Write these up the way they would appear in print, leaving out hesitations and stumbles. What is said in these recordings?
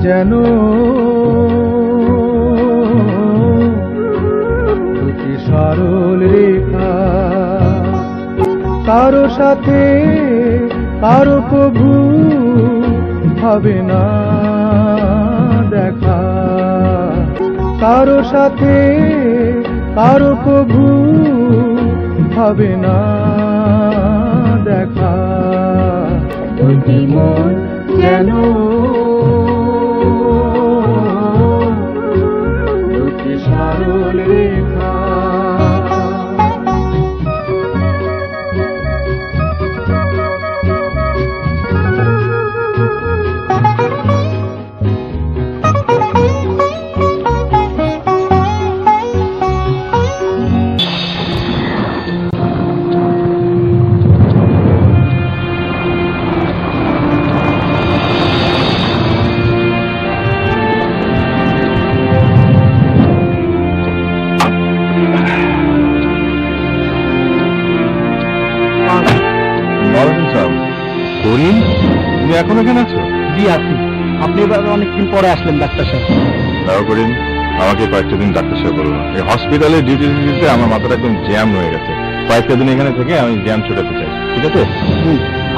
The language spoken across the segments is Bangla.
যেন দুটি সরল রেখা, কারো সাথে কারো কভু হবে না দেখা, কারো সাথে কারো কভু হবে না দেখা। দুটি মন যেন সরল রেখা। করিম, তুমি এখন এখানে আছো? জি আছি। আপনি এবার অনেকদিন পরে আসলেন ডাক্তার সাহেব। দাও করিম, আমাকে কয়েকটা দিন ডাক্তার সাহেব বলবো। এই হসপিটালে ডিউটি দিতে আমার মাথাটা একদম জ্যাম হয়ে গেছে। কয়েকটা দিন এখানে থেকে আমি জ্যাম ছুটাতে চাই, ঠিক আছে?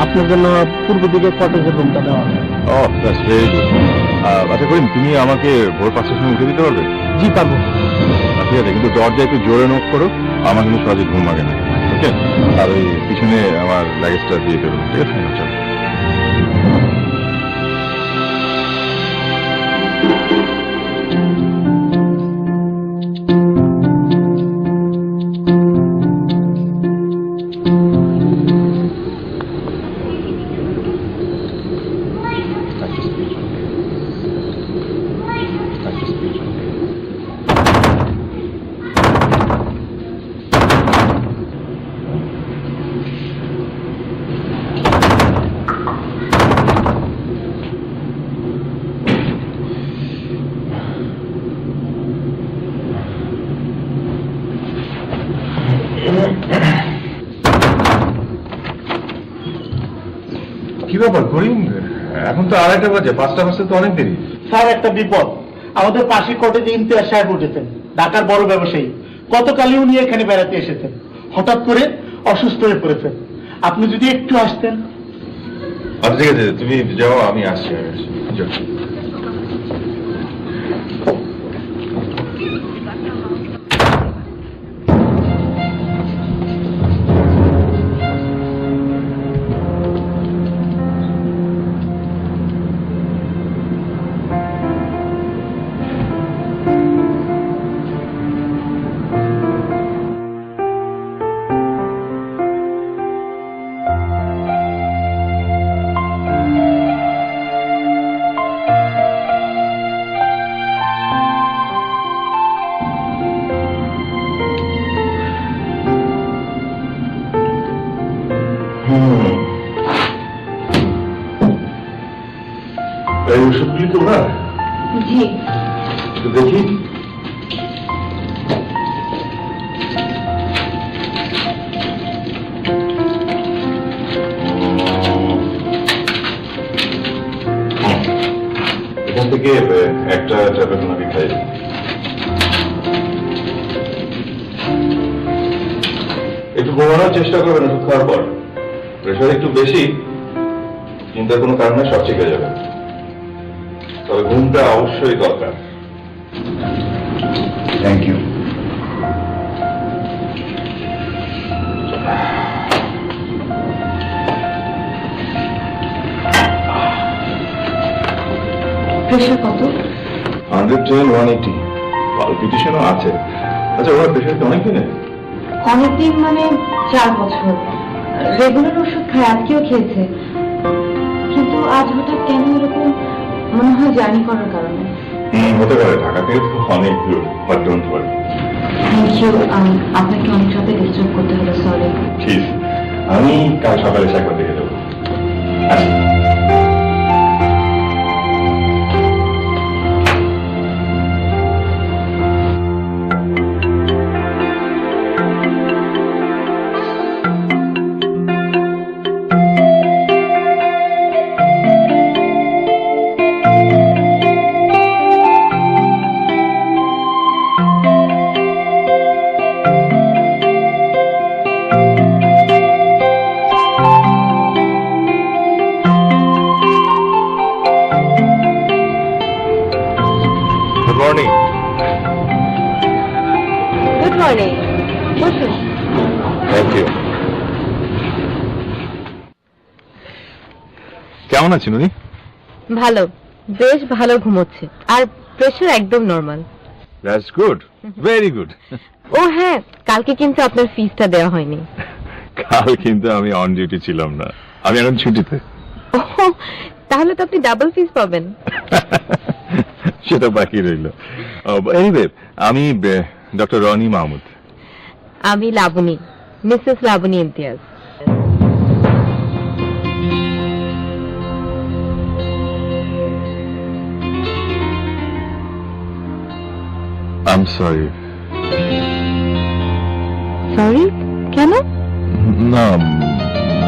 আপনার জন্য পূর্ব দিকে কটেজের রুমটা দেওয়া। ও দ্যাটস ভেরি গুড। আচ্ছা করিম, তুমি আমাকে ভোর 5টার সময় উঠে দিতে পারবে? জি পারবো। ঠিক আছে, কিন্তু দরজা একটু জোরে নক করো, আমার কিন্তু সহজে ঘুম লাগে না। ওকে? আর ওই পিছনে আমার লাগেজটা দিয়ে দেবো, ঠিক আছে? চলো। কি ব্যাপার করিম, এখন তো 2:30 বাজে, 5টা বাজতে তো অনেক দেরি। স্যার একটা বিপদ, আমাদের পাশের কটেজে ইমতিয়াজ সাহেব উঠেছেন, ঢাকার বড় ব্যবসায়ী। গতকালই উনি এখানে বেড়াতে এসেছেন, হঠাৎ করে অসুস্থ হয়ে পড়েছেন। আপনি যদি একটু আসতেন। আচ্ছা ঠিক আছে, তুমি যাও, আমি আসছি। যাও। এই ওষুধগুলি তোমার? জি। দেখি। এখান থেকে একটা ট্যাবলেট ওনাকে খাই। একটু ঘুমানোর চেষ্টা করবেন ওষুধ খাওয়ার পর। প্রেশার একটু বেশি, চিন্তার কোনো কারণে সব ঠিক হয়ে যাবে। তবে ঘুমটা অবশ্যই দরকার। Thank you. প্রেশার কত? 110/180। পালপিটেশনও আছে। আচ্ছা, ওনার প্রেশার কি অনেক দিনে? অনেকদিন মানে 4 বছর। রেগুলার ওষুধ খায়, আজকেও খেয়েছে, কিন্তু আজ হঠাৎ কেন এরকম মনে হয় জার্নি করার কারণে। হতে পারে, ঢাকা থেকে তো অনেক দূর, but don't worry. Thank you, আপনাকে অনেক রাতে ডিস্টার্ব করতে হলো, সরি। ঠিক, আমি কাল সকালে এসে একবার দেখে দেবো। আচ্ছা। Good morning. গুড মর্নিং, বসুন। Thank you. কেমন আছেন উনি? ভালো, বেশ ভালো ঘুমোচ্ছে, আর প্রেশার একদম normal. That's good. Very good. ও হ্যাঁ, কালকে কিন্তু আপনার ফিসটা দেওয়া হয়নি। কাল কিন্তু আমি অন ডিউটি ছিলাম না, আমি এখন ছুটিতে। ওহ, তাহলে তো আপনি ডাবল ফিস পাবেন। সেটা বাকি রইল। এনিওয়ে, আমি ডক্টর রনি মাহমুদ। আমি Labani, Mrs Labani Imtiaz. I'm sorry. Sorry, কেন? না,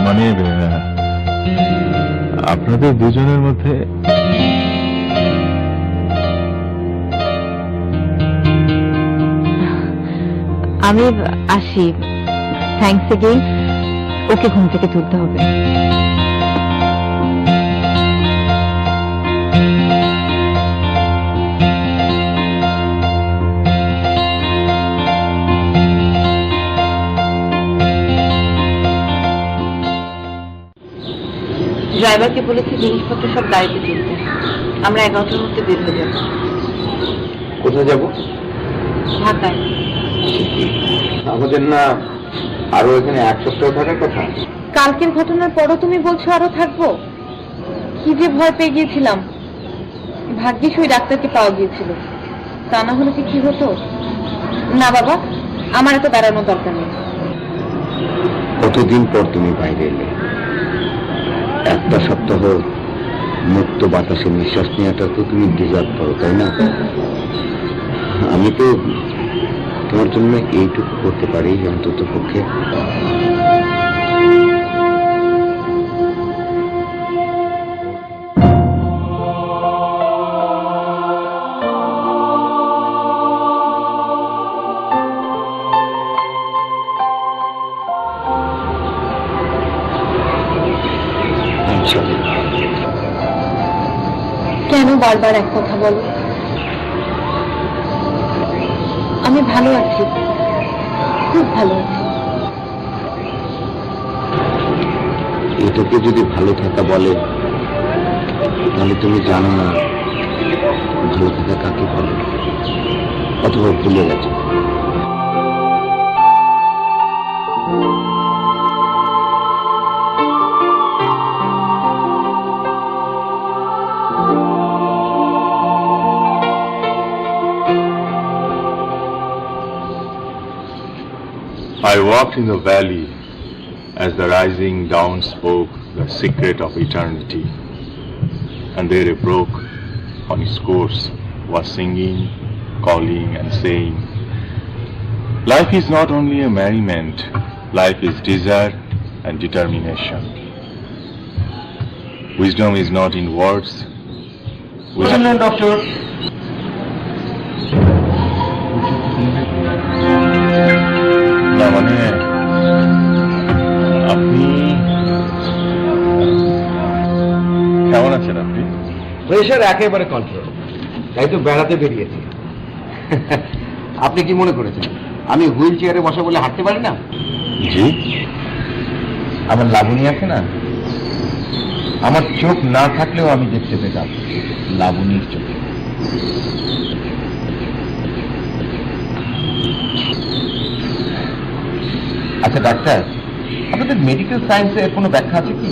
মানে আপনাদের দুজনের মধ্যে আমি আসি, থ্যাঙ্কস এগেইন। ওকে ঘুম থেকে তুলতে হবে। ড্রাইভারকে বলেছি জিনিসপত্র সব গাড়িতে তুলতে। আমরা 11টার মধ্যে বের হয়ে যাব। কোথায় যাব? ঢাকায়। আমাদের না আরো এখানে 1 সপ্তাহ থাকার কথা। কালকের ঘটনার পরও তুমি বলছো আরো থাকবো? কি যে ভয় পেয়ে গিয়েছিলাম। ভাগ্যিস ওই ডাক্তারকে পাওয়া গিয়েছিল, তা না হলে কি হতো। না বাবা, আমার এত বেড়ানোর দরকার নেই। কতদিন পর তুমি বাইরে এলে? 1 সপ্তাহ মুক্ত বাতাসে নিঃশ্বাস নেওয়াটা তো তুমি ডিজার্ভ করো, তাই না? আমি তো তোমার জন্য এইটুকু করতে পারি অন্তত পক্ষে। কেন বারবার এক কথা বলো? আমি ভালো আছি, খুব ভালো আছি। এটাকে যদি ভালো থাকা বলে, তাহলে তুমি জানো না ভালো থাকা কাকে বলে, অথবা ভুলে গেছো। I walked in the valley as the rising dawn spoke the secret of eternity, and there a brook on its course was singing, calling and saying, life is not only a merriment, life is desire and determination. Wisdom is not in words. Doctor, না মানে আপনি কেমন আছেন? আপনি প্রেশার একেবারে কন্ট্রোল, তাই তো বেড়াতে বেরিয়েছি। আপনি কি মনে করেছেন আমি হুইল চেয়ারে বসা বলে হাঁটতে পারি না? জি, আমার লাবণী আছে না, আমার চোখ না থাকলেও আমি দেখতে পেতাম লাবণীর চোখে। আচ্ছা ডাক্তার, আপনাদের মেডিকেল সায়েন্সের কোনো ব্যাখ্যা আছে কি?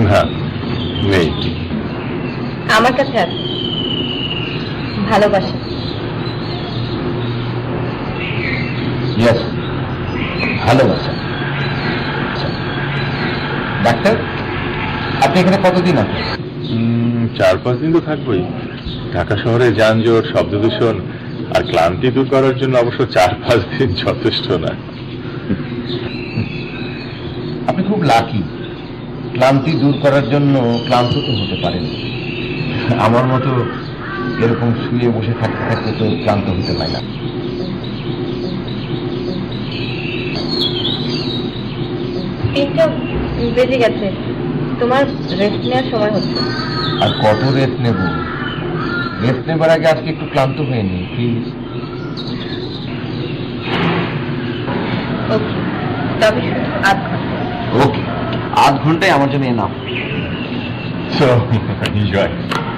না, নেই। আমার কাছে আছে, ভালোবাসা। ইয়েস, ভালোবাসা। আচ্ছা। ডাক্তার, আপনি এখানে কতদিন আছেন? 4-5 দিন তো থাকবোই। ঢাকা শহরে যানজট, শব্দ দূষণ আর ক্লান্তি দূর করার জন্য অবশ্য 4-5 দিন যথেষ্ট না। আপনি খুব লাকি, ক্লান্তি দূর করার জন্য ক্লান্ত তো হতে পারেন। আমার মতো এরকম শুয়ে বসে থাকতে থাকতে তো ক্লান্ত হতে পারে না। তিনটা বেজে গেছে, তোমার রেস্ট নেওয়ার সময় হচ্ছে। আর কত রেস্ট নেব? রেস্ট নেবার আগে আজকে একটু ক্লান্ত হয়ে নি প্লিজ। ওকে, তবে শুধু 8 ঘন্টা। ওকে, 8 ঘন্টায় আমার জন্য এনাফ। সো এনজয়,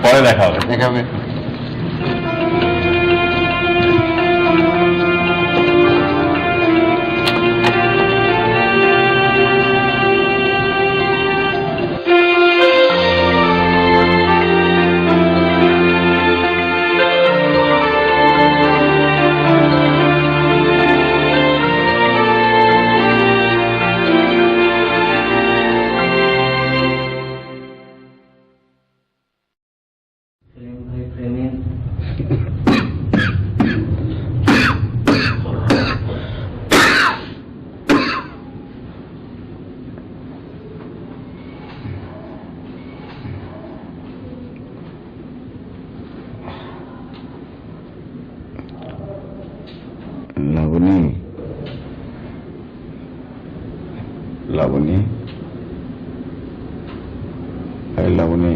পরে দেখা হবে। দেখাবে। লাবণী, লাবণী, লাবণী,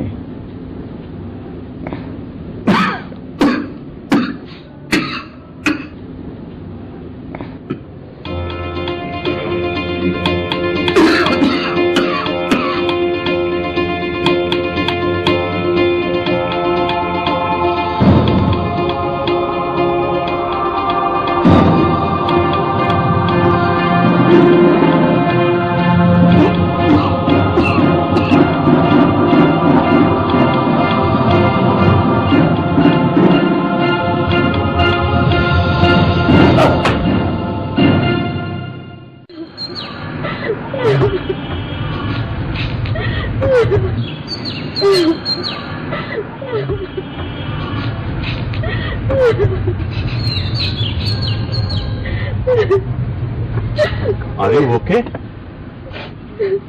আরে ওকে,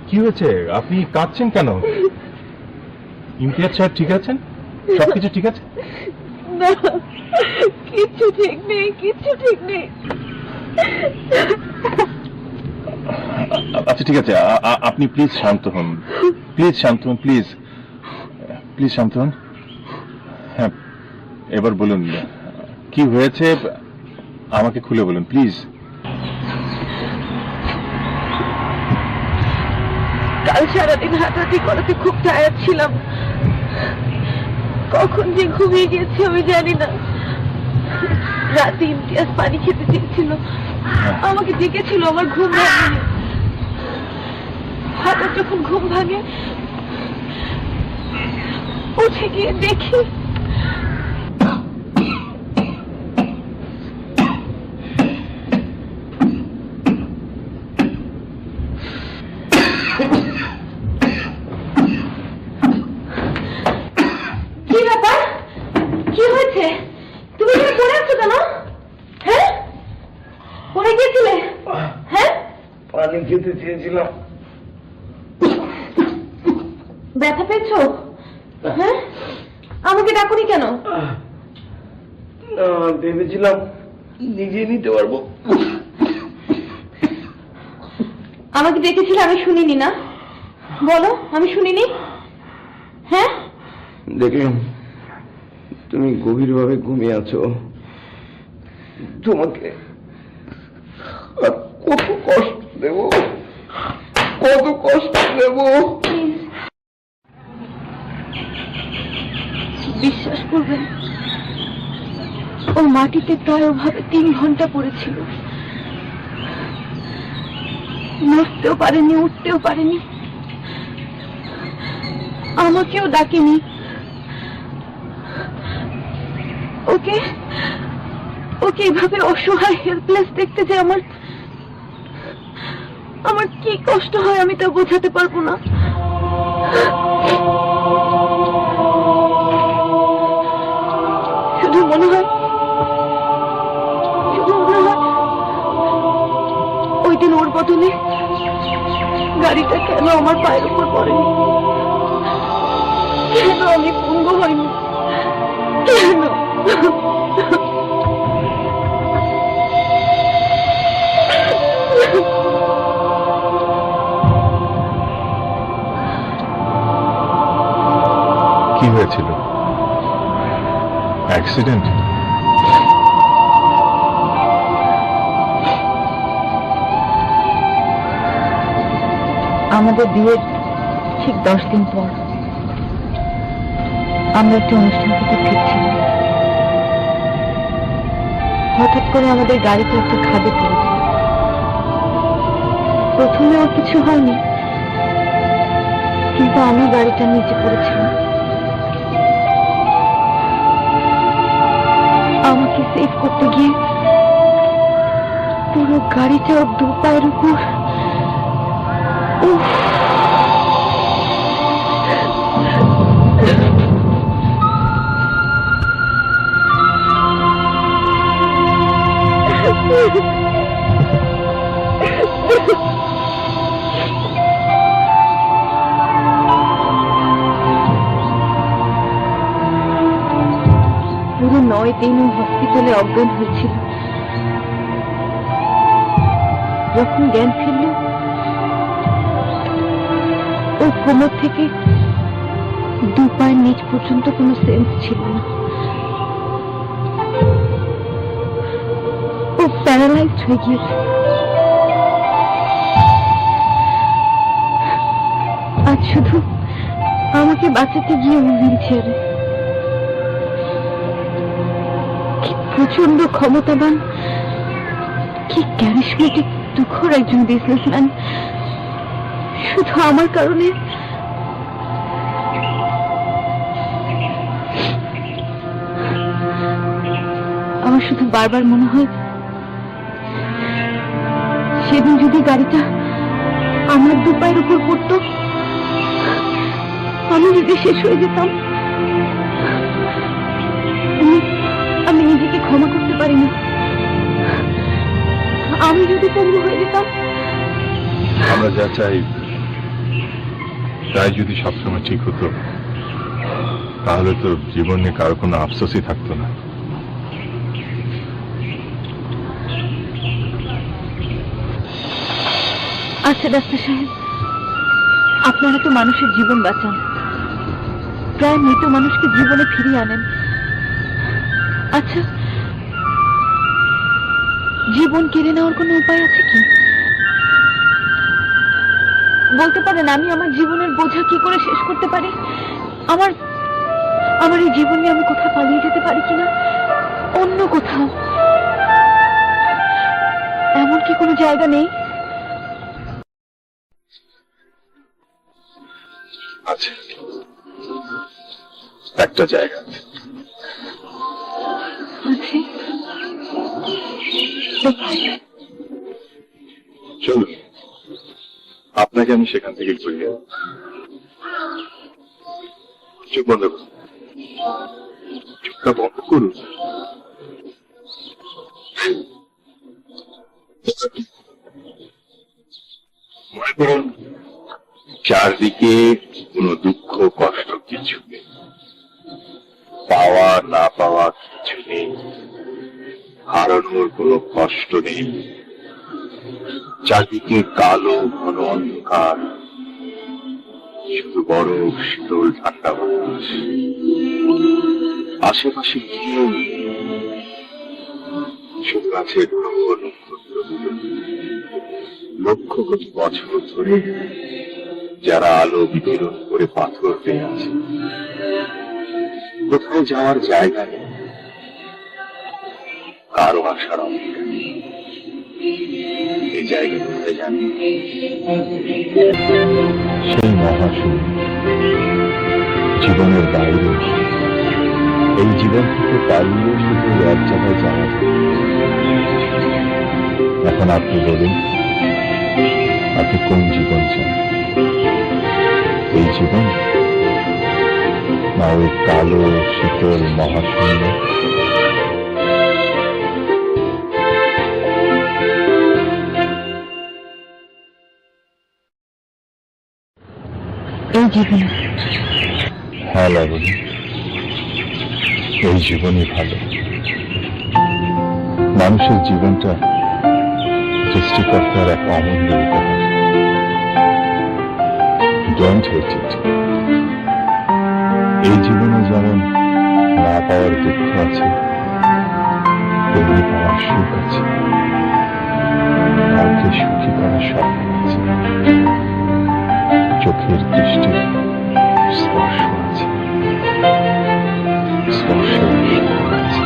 কি হয়েছে? আপনি কাঁদছেন কেন? ইমতিয়াজ সাহেব ঠিক আছেন? সবকিছু ঠিক আছে? না, কিচ্ছু ঠিক নেই, কিচ্ছু ঠিক নেই। আচ্ছা ঠিক আছে, আপনি প্লিজ শান্ত হন, প্লিজ শান্ত হন, প্লিজ প্লিজ শান্ত হন। হ্যাঁ, এবার বলুন কি হয়েছে, আমাকে খুলে বলুন প্লিজ। কাল সারাদিন হাঁটাহাঁটি করাতে খুব টায়ার্ড ছিলাম, কখন যে ঘুমিয়ে গেছি আমি জানি না। রাতে ইমতিয়াজ পানি খেতে চেয়েছিল, আমাকে ডেকেছিল, আমার ঘুম ভাঙেনি। হঠাৎ যখন ঘুম ভাঙে উঠে গিয়ে দেখি কি ব্যাপার, কি হয়েছে? তুমি এখানে পড়ে আছো কেন? হ্যাঁ, পড়ে গিয়েছিলে? হ্যাঁ, পানি খেতে চেয়েছিলাম। ব্যথা পেয়েছো? হ্যাঁ, আমাকে ডাকুনি কেন? ভেবেছিলাম নিজে নিতে পারবো। আমাকে ডেকেছিলে, আমি শুনিনি না? বলো, আমি শুনিনি? হ্যাঁ, দেখলাম তুমি গভীরভাবে ঘুমিয়ে আছো। তোমাকে আর কত কষ্ট দেব, কত কষ্ট দেব। বিশ্বাস করবেন, ও মাটিতে প্রায় ওভাবে 3 ঘন্টা পড়েছিল। নড়তেও পারেনি, উঠতেও পারেনি, আমাকেও ডাকেনি। ওকে ওকে এভাবে অসহায় হেল্পলেস দেখতে যে আমার কি কষ্ট হয় আমি তা বোঝাতে পারবো না। শুধু মনে হয় ওই দিন ওর বদলে গাড়িটা কেন আমার পায়ের উপর পড়েনি, কেন আমি পঙ্গু হইনি, কেন? কি হয়েছিল? অ্যাক্সিডেন্ট? আমাদের বিয়ের ঠিক 10 দিন পর আমরা একটা অনুষ্ঠান থেকে ফিরছিলাম। হঠাৎ করে আমাদের গাড়িতে একটা খাদে পড়ে যায়। প্রথমে ওর কিছু হয়নি, কিন্তু আমি গাড়িটা নিচে পড়েছিলাম। আমাকে সেভ করতে গিয়ে পুরো গাড়িটা ওর দু পায়ের উপর। উফ! পুরো 9 দিন ও হসপিটালে অজ্ঞান হয়েছিল। যখন জ্ঞান ফিরল, ওর কোমর থেকে দু পায়ের নিচ পর্যন্ত কোনো সেন্স ছিল না। ও প্যারালাইজড হয়ে গিয়েছে। আজ শুধু আমাকে বাঁচাতে গিয়ে ও হুইল চেয়ারে। কি প্রচন্ড ক্ষমতাবান, কি ক্যারিশমেটিক তুখোর একজন বিজনেসম্যান শুধু আমার কারণে। আমার শুধু বারবার মনে হয় সেদিন যদি গাড়িটা আমার দু পায়ের উপর পড়তো, আমি যদি শেষ হয়ে যেতাম। আমি নিজেকে ক্ষমা করতে পারি না। আমি যদি পঙ্গু হয়ে যেতাম। আমরা যা চাই তাই যদি সবসময় ঠিক হতো, তাহলে তো জীবন নিয়ে কারো কোনো আফসোসই থাকতো না। আচ্ছা ডাক্তার সাহেব, আপনারা তো মানুষের জীবন বাঁচান, প্রায় মৃত মানুষকে জীবনে ফিরিয়ে আনেন। আচ্ছা, জীবন কেড়ে নেওয়ার কোনো উপায় আছে কি? বলতে পারেন আমি আমার জীবনের বোঝা কি করে শেষ করতে পারি? আমার এই জীবন নিয়ে আমি কোথাও পালিয়ে যেতে পারি কিনা, অন্য কোথাও? এমন কি কোনো জায়গা নেই? আছে, একটা জায়গা আছে। চলুন, আপনাকে আমি সেখান থেকে ঘুরিয়ে দেব। চোখ বন্ধ করুন, চোখটা বন্ধ করুন। মনে করুন চারদিকে কোনো দুঃখ কষ্ট কিছু নেই, পাওয়া না পাওয়া কিছু নেই, হারানোর কোনো কষ্ট নেই। চারদিকে কালো ঘন অন্ধকার, শুধু বরফ শীতল ঠান্ডা বাতাস। আশেপাশে কেউ নেই, শুধু আছে গ্রহ নক্ষত্রগুলো। লক্ষ কোটি বছর ধরে যারা আলো বিকিরণ করে পাথর পেয়ে আছে। কোথাও যাওয়ার জায়গা নেই, কারো আসার অপেক্ষা নেই। এই জায়গাগুলোতে যান। সেই মহাশূন্য, জীবনের বাইরে, এই জীবন থেকে পালিয়ে শুধু এক জায়গায় যাওয়া যায়। এখন আপনি বলুন, আপনি কোন জীবন চান? এই জীবন, না ওই কালো শীতল মহাশূন্য? এই জীবন। হ্যাঁ লাবণী, এই জীবনই ভালো। মানুষের জীবনটা সৃষ্টিকর্তার এক অমূল্য উপহার। ডোন্ট হেট ইট। এই জীবনে যেমন না পাওয়ার দুঃখ আছে, তেমনি পাওয়ার সুখ আছে, কাউকে সুখী করার স্বপ্ন আছে, চোখের দৃষ্টি স্পর্শ আছে, স্পর্শের সুখ আছে।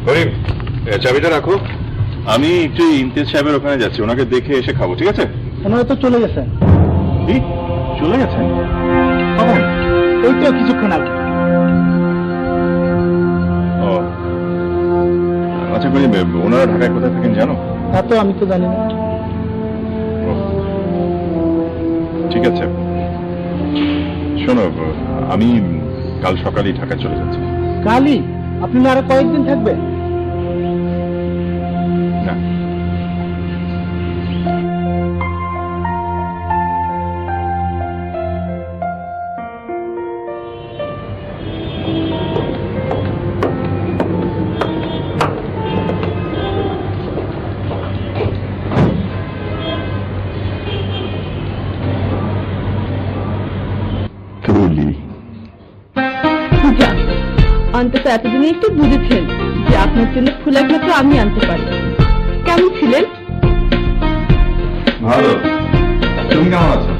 করিম, চাবিটা রাখো। আমি একটু ইমতিয়াজ সাহেবের ওখানে যাচ্ছি, ওনাকে দেখে এসে খাবো, ঠিক আছে? ওনারা তো চলে গেছেন। কি চলে গেছেন? কখন? এই তো কিছুক্ষণ আগে। ও আচ্ছা, করিম, ওনারা ঢাকায় কোথায় থাকেন জানো? তা তো আমি তো জানি না। ও, ঠিক আছে। শোনো, আমি কাল সকালেই ঢাকা চলে যাচ্ছি। কালই? আপনি না আরো কয়েকদিন থাকবেন? না, অন্তত এতদিনে একটু বুঝেছেন যে আপনার জন্য ফুল একমাত্র আমি আনতে পারি। কেমন ছিলেন? ভালো। তুমি কেমন আছো?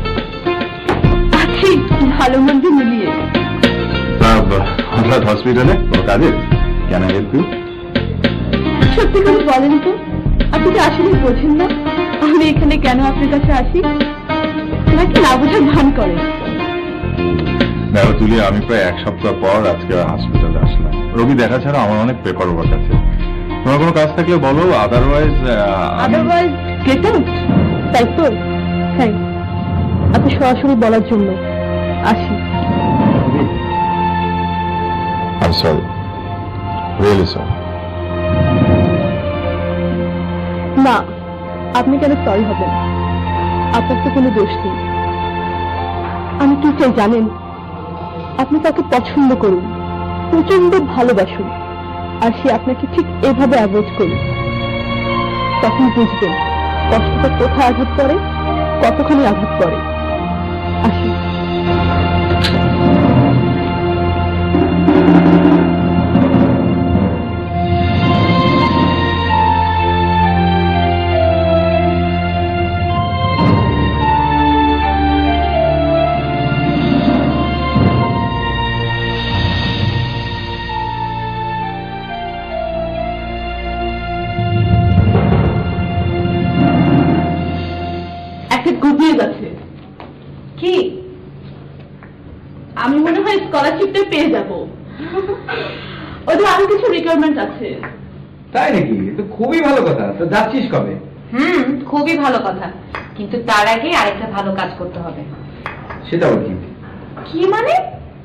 আছি ভালো মন্দ মিলিয়ে। হঠাৎ হসপিটালে কোনো কাজে? কেন হেল্প ইউ? সত্যি করে বলেন তো, আপনি কি আসলে বোঝেন না আমি এখানে কেন আপনার কাছে আসি? নাকি না বোঝার ভান করেন? দেখো তুলি, আমি প্রায় এক সপ্তাহ পর আজকে হসপিটালে আসলাম। রোগী দেখা ছাড়া আমার অনেক পেপার ওয়ার্ক আছে। তোমার কোনো কাজ থাকলে বলো, আদারওয়াইজ আদারওয়াইজ গেট আউট, তাই তো? থ্যাংক আপনি সরাসরি বলার জন্য। আসি। I sorry, really sorry. না, আপনি কেন সরি হবেন? আপনার তো কোনো দোষ নেই। আমি কি চাই জানেন? আপনি তাকে পছন্দ করুন, প্রচন্ড ভালোবাসুন, আর সে আপনাকে ঠিক এভাবে অ্যাভয়েড করুন। তখন বুঝবেন কষ্টটা কোথায় আঘাত করে, কতখানি আঘাত করে। আসুন। একটা গুড নিউজ আছে। কি? আমি মনে হয় স্কলারশিপটা পেয়ে যাব। ওদের আরো কিছু রিকোয়ারমেন্ট আছে। তাই নাকি? তো খুবই ভালো কথা। তো যাচ্ছিস কবে? খুবই ভালো কথা, কিন্তু তার আগে আরেকটা ভালো কাজ করতে হবে। সেটা বল কি? কি মানে?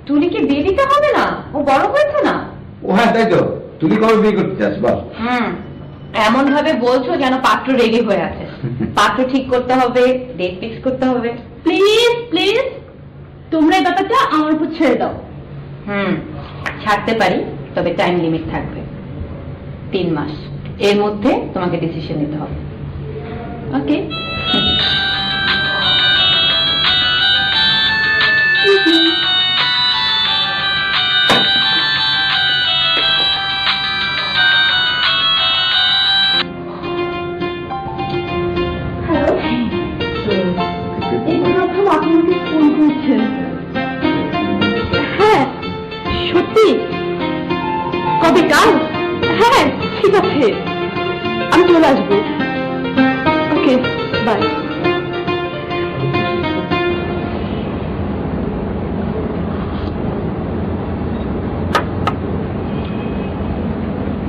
তুলিকে বিয়ে দিতে হবে না? ও বড় হয়েছে না? ও হ্যাঁ, তাই তো। তুই কবে বিয়ে করতে চাস বল? এমন ভাবে বলছো যেন পাত্র রেডি হয়ে আছে। পাত্র ঠিক করতে হবে, ডেট ফিক্স করতে হবে। প্লিজ প্লিজ, তোমরা এই ব্যাপারটা আমার উপর ছেড়ে দাও। ছাড়তে পারি, তবে টাইম লিমিট থাকবে 3 মাস। এর মধ্যে তোমাকে ডিসিশন নিতে হবে। ওকে? হ্যাঁ সত্যি? কবে? কাল? হ্যাঁ ঠিক আছে, আমি চলে আসবো। ওকে, বাই।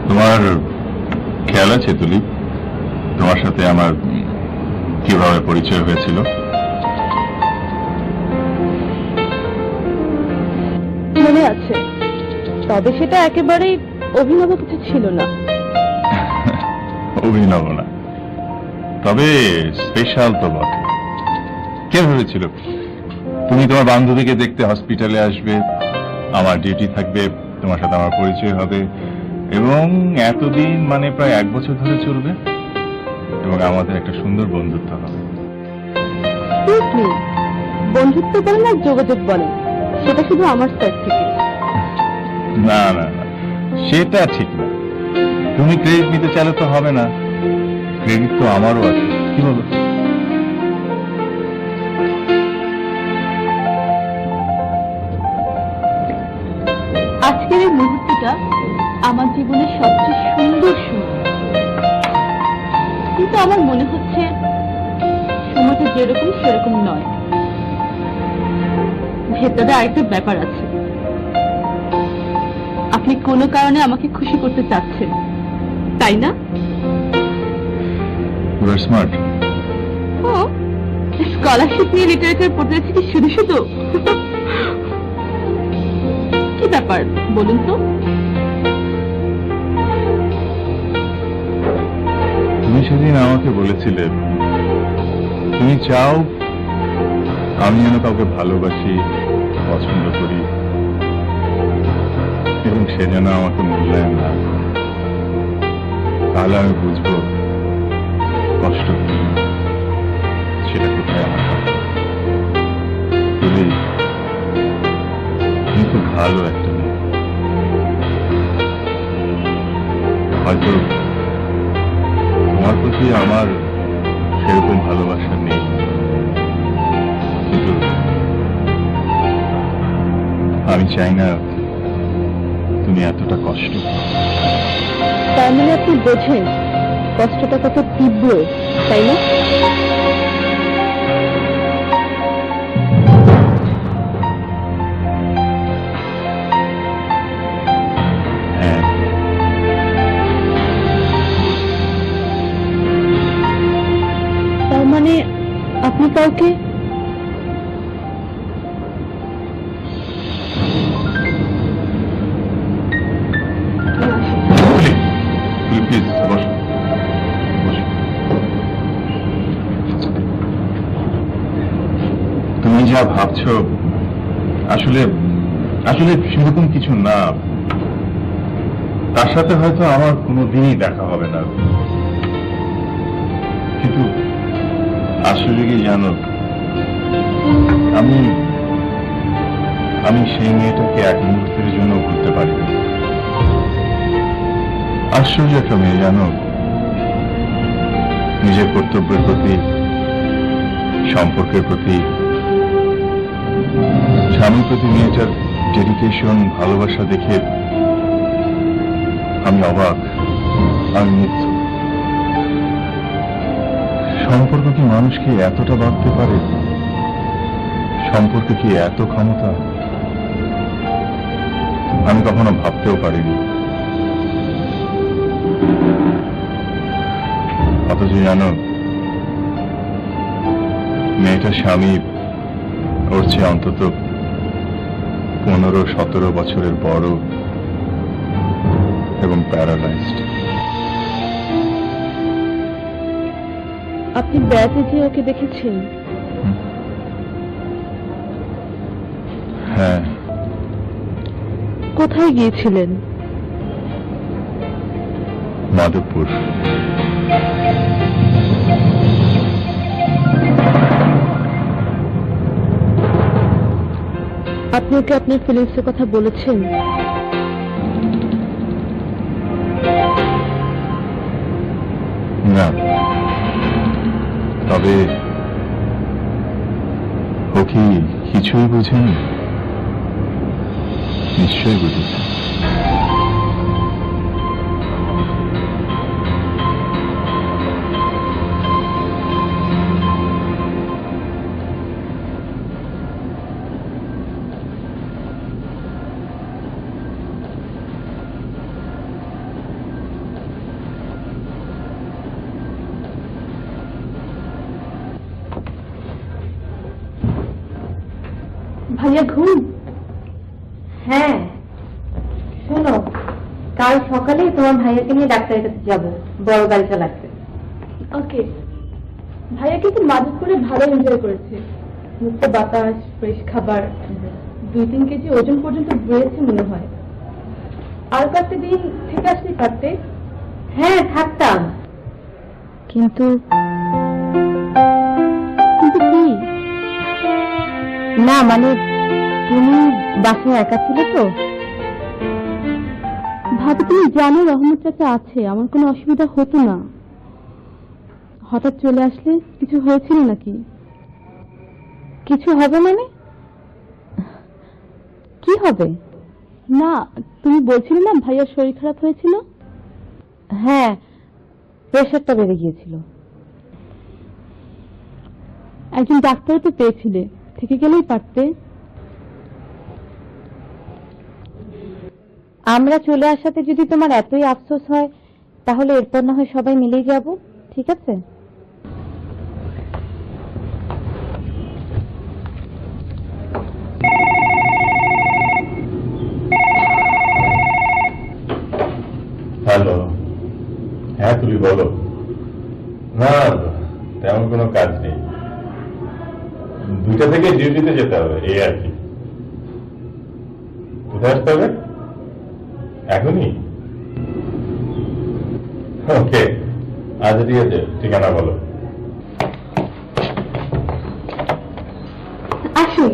তোমার খেয়াল আছে তুলি, তোমার সাথে আমার কিভাবে পরিচয় হয়েছিল? মনে আছে, তবে সেটা একেবারেই অভিনব কিছু ছিল না। অভিনব না, তবে স্পেশাল তো বটে। কে ভেবেছিল তুমি তোমার বান্ধবীকে দেখতে হসপিটালে আসবে, আমার ডিউটি থাকবে, তোমার সাথে আমার পরিচয় হবে, এবং এতদিন মানে প্রায় 1 বছর ধরে চলবে, এবং আমাদের একটা সুন্দর বন্ধুত্ব হবে। বন্ধুত্ব বলেন আর যোগাযোগ বলেন, সেটা শুধু আমার সাইড থেকে। না না না, সেটা ঠিক না। তুমি ক্রেডিট নিতে চাইলে তো হবে না, ক্রেডিট তো আমারও আছে। কি বলো? আজকের এই মুহূর্তটা আমার জীবনের সবচেয়ে সুন্দর সময়, কিন্তু আমার মনে হচ্ছে সময়টা যেরকম সেরকম নয়। ভেতরে আরেকটা ব্যাপার আছে। আপনি কোনো কারণে আমাকে খুশি করতে চাচ্ছেন, তাই না? You are smart. ও, স্কলারশিপ নিয়ে লিটারেচার পড়তে যাচ্ছি কি শুধু শুধু? কি ব্যাপার বলুন তো? তুমি সেদিন আমাকে বলেছিলে তুমি চাও আমি যেন কাউকে ভালোবাসি, পছন্দ করি, এবং সে যেন আমাকে মূল্যায়ন না করে। তাহলে আমি বুঝবো কষ্ট কি, সেটা কোথায় আমার হবে। তুমি খুব ভালো একটা মেয়ে, হয়তো তোমার প্রতি আমার সেরকম ভালোবাসা নেই, কিন্তু আমি চাই না তুমি এতটা কষ্ট পাও। তার মানে আপনি বোঝেন কষ্টটা কত তীব্র, তাই না? হ্যাঁ, কাউকে? প্লিজ বস। তুমি যা ভাবছো আসলে আসলে সেরকম কিছু না। তার সাথে হয়তো আমার কোনোদিনই দেখা হবে না, কিন্তু আসলে কি জানো, আমি আমি সেই মেয়েটাকে এক মুহূর্তের জন্য ভুলতে পারি না। আশ্চর্য একটা মেয়ে জানো, নিজের কর্তব্যের প্রতি, সম্পর্কের প্রতি, স্বামীর প্রতি মেয়েটার ডেডিকেশন, ভালোবাসা দেখে আমি অবাক, আমি মুগ্ধ। সম্পর্ক কি মানুষকে এতটা বাঁধতে পারে? সম্পর্কে কি এত ক্ষমতা? আমি কখনো ভাবতেও পারিনি। অথচ জানো, মেয়েটার স্বামী ওর চেয়ে অন্তত 15-17 বছরের বড় এবং প্যারালাইজড। আপনি বেড়াতে যেয়ে ওকে দেখেছেন? হ্যাঁ। কোথায় গিয়েছিলেন? মাধবপুর। আপনি ওকে আপনার ফিলিংসের কথা বলেছেন? না, তবে ও কি কিছুই বুঝেনি? নিশ্চয়ই বুঝেছে। ভাইয়া ঘুম? হ্যাঁ, শোনো, কাল সকালে তোমার ভাইয়াকে নিয়ে ডাক্তারের কাছে যাবো, বড় গাড়ি চালাচ্ছে। ওকে। ভাইয়া কিন্তু মাধবপুরে ভালো এনজয় করেছে, মুক্ত বাতাস, ফ্রেশ খাবার, 2-3 কেজি ওজন পর্যন্ত বেড়েছে মনে হয়। আর কয়েকটা দিন থেকে আসলে পারতে। হ্যাঁ, থাকতাম। কিন্তু কিন্তু কি? না মানে তুমি বাসায় একা ছিলে তো। ভাবি, তুমি জানো রহমত চাচা আছে, আমার কোনো অসুবিধা হতো না। হঠাৎ চলে আসলে কিছু হয়েছিল নাকি? কিছু হবে মানে? কি হবে? না, তুমি বলছিলে না ভাইয়ার শরীর খারাপ হয়েছিল? হ্যাঁ, প্রেশারটা বেড়ে গিয়েছিল। একজন ডাক্তার তো পেয়েছিলে, থেকে গেলেই পারতে। আমরা চলে আসাতে যদি তোমার এতই আফসোস হয়, তাহলে এরপর না হয় সবাই মিলেই যাব, ঠিক আছে? হ্যালো। হ্যাঁ, তুমি বলো। না, তেমন কোনো কাজ নেই, 2টা থেকে ডিউটিতে যেতে হবে, এই আর কি। কোথায় আসতে হবে? এখনই? ওকে, আচ্ছা ঠিক আছে, ঠিকানা বলো। আসুন।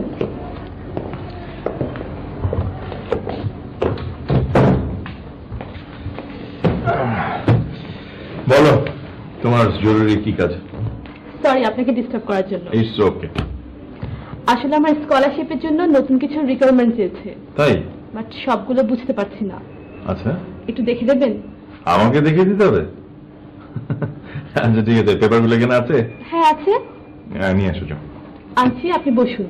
বলো, তোমার জরুরি কি কাজ? সরি আপনাকে ডিস্টার্ব করার জন্য। It's okay. আসলে আমার স্কলারশিপের জন্য নতুন কিছু রিকোয়ারমেন্ট চেয়েছে, তাই? বাট সবগুলো বুঝতে পারছি না। আচ্ছা, একটু দেখে দেবেন? আমাকে দেখিয়ে দিতে হবে? আচ্ছা ঠিক আছে, পেপারগুলো এখানে আছে? হ্যাঁ আছে। নিয়ে আসো। যাও, আনছি, আপনি বসুন।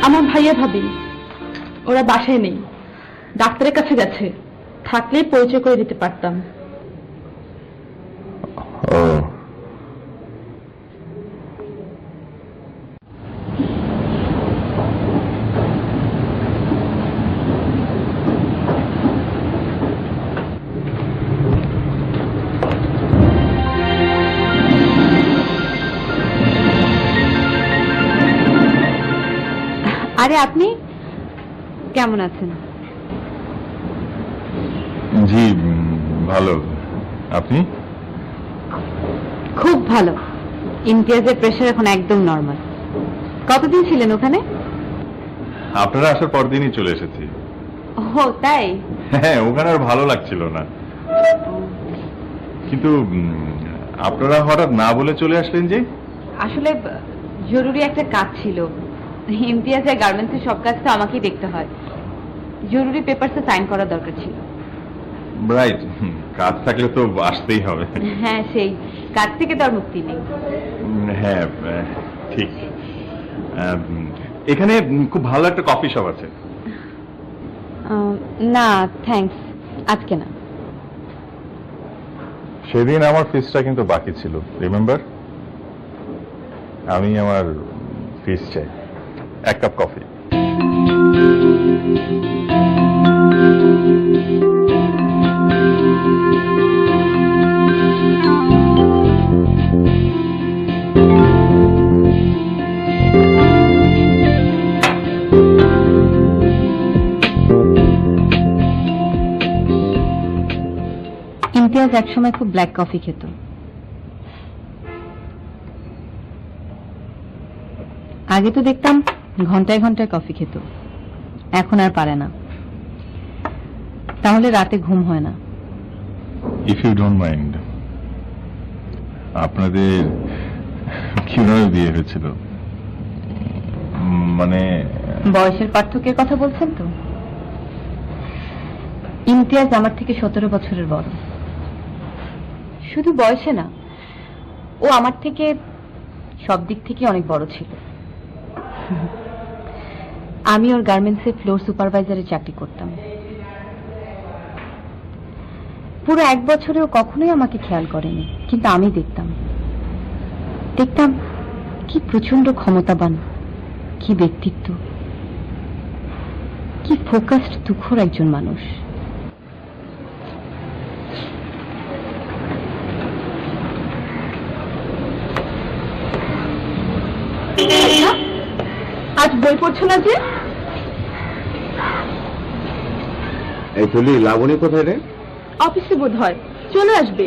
আমার ভাইয়া ভাবি ওরা বাসায় নেই, ডাক্তারের কাছে গেছে, থাকলেই পরিচয় করে দিতে পারতাম। ও, আরে আপনি কেমন আছেন? জি ভালো। আপনি? খুব ভালো। ইমতিয়াজের প্রেশার এখন একদম নরমাল। কতদিন ছিলেন ওখানে? আপনারা আসার পরদিনই চলে এসেছি। ও তাই? হ্যাঁ, ওখানে আর ভালো লাগছিল না, কিন্তু আপনারা হঠাৎ না বলে চলে আসলেন যে? আসলে জরুরি একটা কাজ ছিল। ইমতিয়াজের গার্মেন্টসের সব কাজ তো আমাকেই দেখতে হয়, জরুরি পেপারসে সাইন করা দরকার ছিল। রাইট, কাজ থাকলে তো আসতেই হবে। হ্যাঁ, সেই কাজ থেকে তো আর মুক্তি নেই। হ্যাঁ ঠিক। এখানে খুব ভালো একটা কফি শপ আছে। না থ্যাঙ্কস, আজকে না। সেদিন আমার ফিসটা কিন্তু বাকি ছিল, রিমেম্বার? আমি আমার ফিস চাই, এক কাপ কফি। ইমতিয়াজ একসময় খুব ব্ল্যাক কফি খেত। আগে তো দেখতাম ঘন্টায় ঘন্টায় কফি খেত, এখন আর পারে না। তাহলে রাতে ঘুম হয় না। ইফ ইউ ডোন্ট মাইন্ড, আপনাদের কিভাবে বিয়ে হয়েছিল? মানে বয়সের পার্থক্যের কথা বলছেন তো? ইমতিয়াজ আমার থেকে 17 বছরের বড়। শুধু বয়সে না, ও আমার থেকে সব দিক থেকে অনেক বড় ছিল। আমি ওর গার্মেন্টসে ফ্লোর সুপারভাইজারে চাকরি করতাম। পুরো 1 বছরে ও কখনোই আমাকে খেয়াল করেনি, কিন্তু আমি দেখতাম কি প্রচন্ড ক্ষমতাবান, কি ব্যক্তিত্ব, কি ফোকাসড তুখোর একজন মানুষ। আজ বই পড়ছো না যে? এই তুলি, লাবণী কোথায় রে? অফিসে বোধ হয়, চলে আসবে।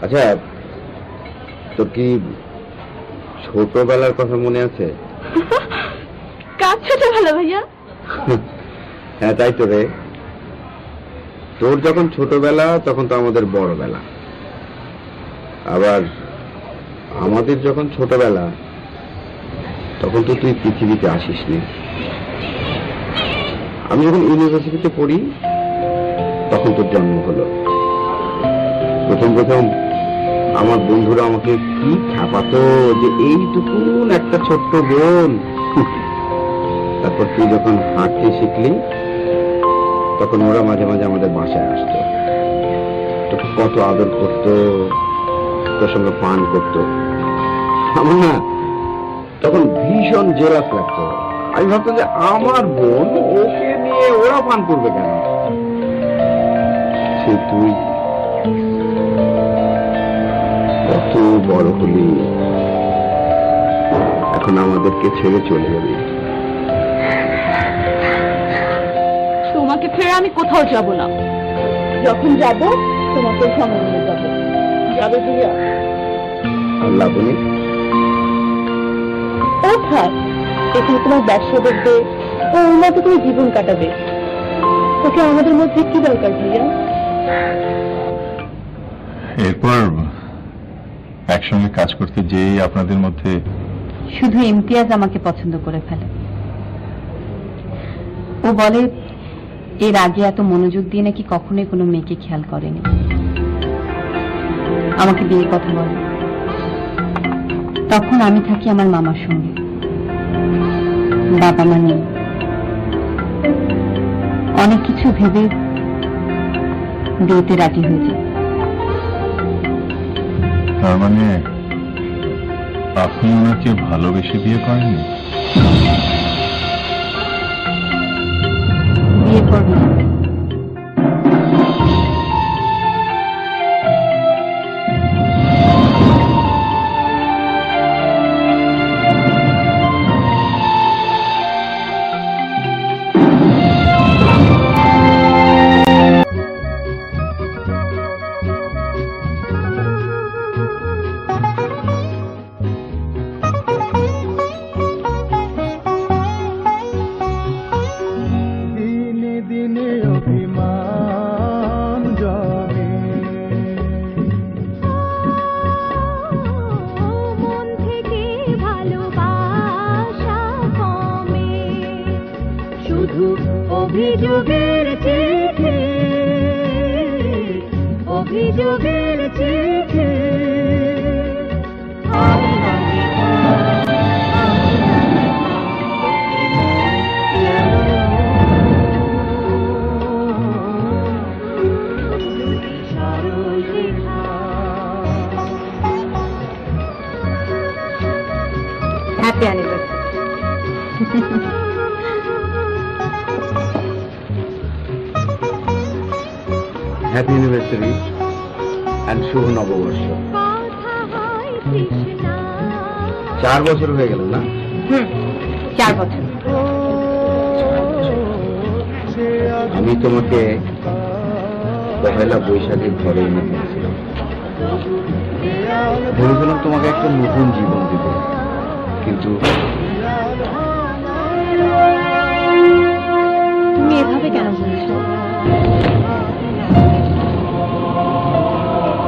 আচ্ছা, তোর কি ছোটবেলার কথা মনে আছে? কাজ ছোটবেলা ভাইয়া? হ্যাঁ তাই তো রে, তোর যখন ছোটবেলা তখন তো আমাদের বড়বেলা, আবার আমাদের যখন ছোটবেলা তখন তো তুই পৃথিবীতে আসিসনি। আমি যখন ইউনিভার্সিটিতে পড়ি তখন তোর জন্ম হলো। প্রথম আমার বন্ধুরা আমাকে কি খ্যাপাতো যে এইটুকুন একটা ছোট্ট বোন। তারপর তুই যখন হাঁটতে শিখলি তখন ওরা মাঝে মাঝে আমাদের বাসায় আসতো, তোকে কত আদর করতো, তোর সঙ্গে পান করতো। আমার না তখন ভীষণ জেলাস লাগতো। আমি ভাবতাম যে আমার বোন, ওকে নিয়ে ওরা পান করবে কেন? সে তুই কত বড় হলি, এখন আমাদেরকে ছেড়ে চলে যাবি। তোমাকে ছেড়ে আমি কোথাও যাব না। যখন যাব তোমাকে সঙ্গে নিয়ে যাব। যাবে ভাইয়া? আর লাবণী? ও থাক, এখানে তোমার ব্যবসা দেখবে, ও ওর মতো তুমি জীবন কাটাবে। ওকে আমাদের মধ্যে কি দরকার ভাইয়া? এরপর একসঙ্গে কাজ করতে যেই আপনাদের মধ্যে শুধু ইমতিয়াজ আমাকে পছন্দ করে ফেলে। ও বলে এর আগে এত মনোযোগ দিয়ে নাকি কখনোই কোনো মেয়েকে খেয়াল করেনি। আমাকে বিয়ের কথা বলে, তখন আমি থাকি আমার মামার সঙ্গে। বাবা মা নেই, অনেক কিছু ভেবে বিয়েতে রাজি হয়েছে। তার মানে আপনি ওনাকে ভালোবেসে বিয়ে করেননি? বিয়ে করবে না। দিনে দিনে অভিমান জমে, মন থেকে ভালোবাসা কমে, শুধু অভিযোগের চিঠি, অভিযোগের চিঠি। Happy anniversary. Happy anniversary and শুভ নববর্ষ। কথা হয় তৃষ্ণা, 4 বছর হয়ে গেল না? 4 বছর। আমি তোমাকে পহেলা বৈশাখে ঘরে এনে দিয়েছিলাম, ভেবেছিলাম তোমাকে একটা নতুন জীবন দিব, কিন্তু তুমি এভাবে কেন বলছো?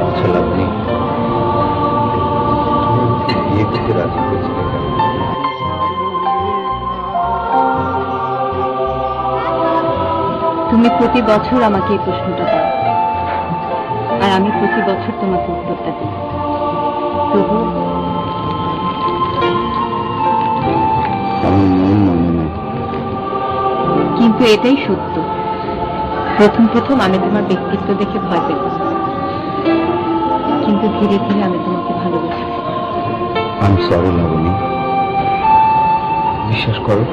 আচ্ছা লাভলি, বিয়ে করতে রাজি হয়েছিল কেন? তুমি প্রতি বছর আমাকে এই প্রশ্নটা করো, আর আমি প্রতি বছর তোমাকে উত্তরটা দিই। তবু আমি মন মানে না। কিন্তু এটাই সত্য, প্রথম প্রথম আমি তোমার ব্যক্তিত্ব দেখে ভয় পেতাম, কিন্তু ধীরে ধীরে আমি তোমাকে ভালোবাসি। আমি সরি লাবণী, বিশ্বাস করো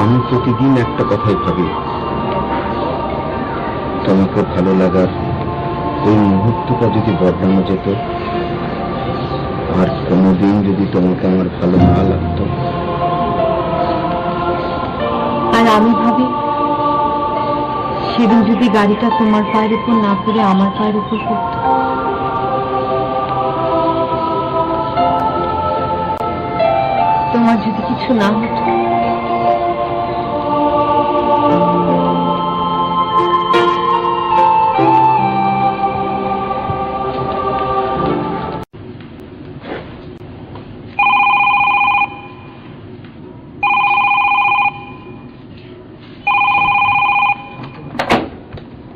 আমি প্রতিদিন একটা কথাই ভাবি, তোমাকে ভালো লাগার ওই মুহূর্তটা যদি বদলানো যেত, আর কোনোদিন যদি তোমাকে আমার ভালো না লাগতো। আর আমি ভাবি সেদিন যদি গাড়িটা তোমার পায়ের উপর না পড়ে আমার পায়ের উপর পড়তো, তোমার যদি কিছু না হতো।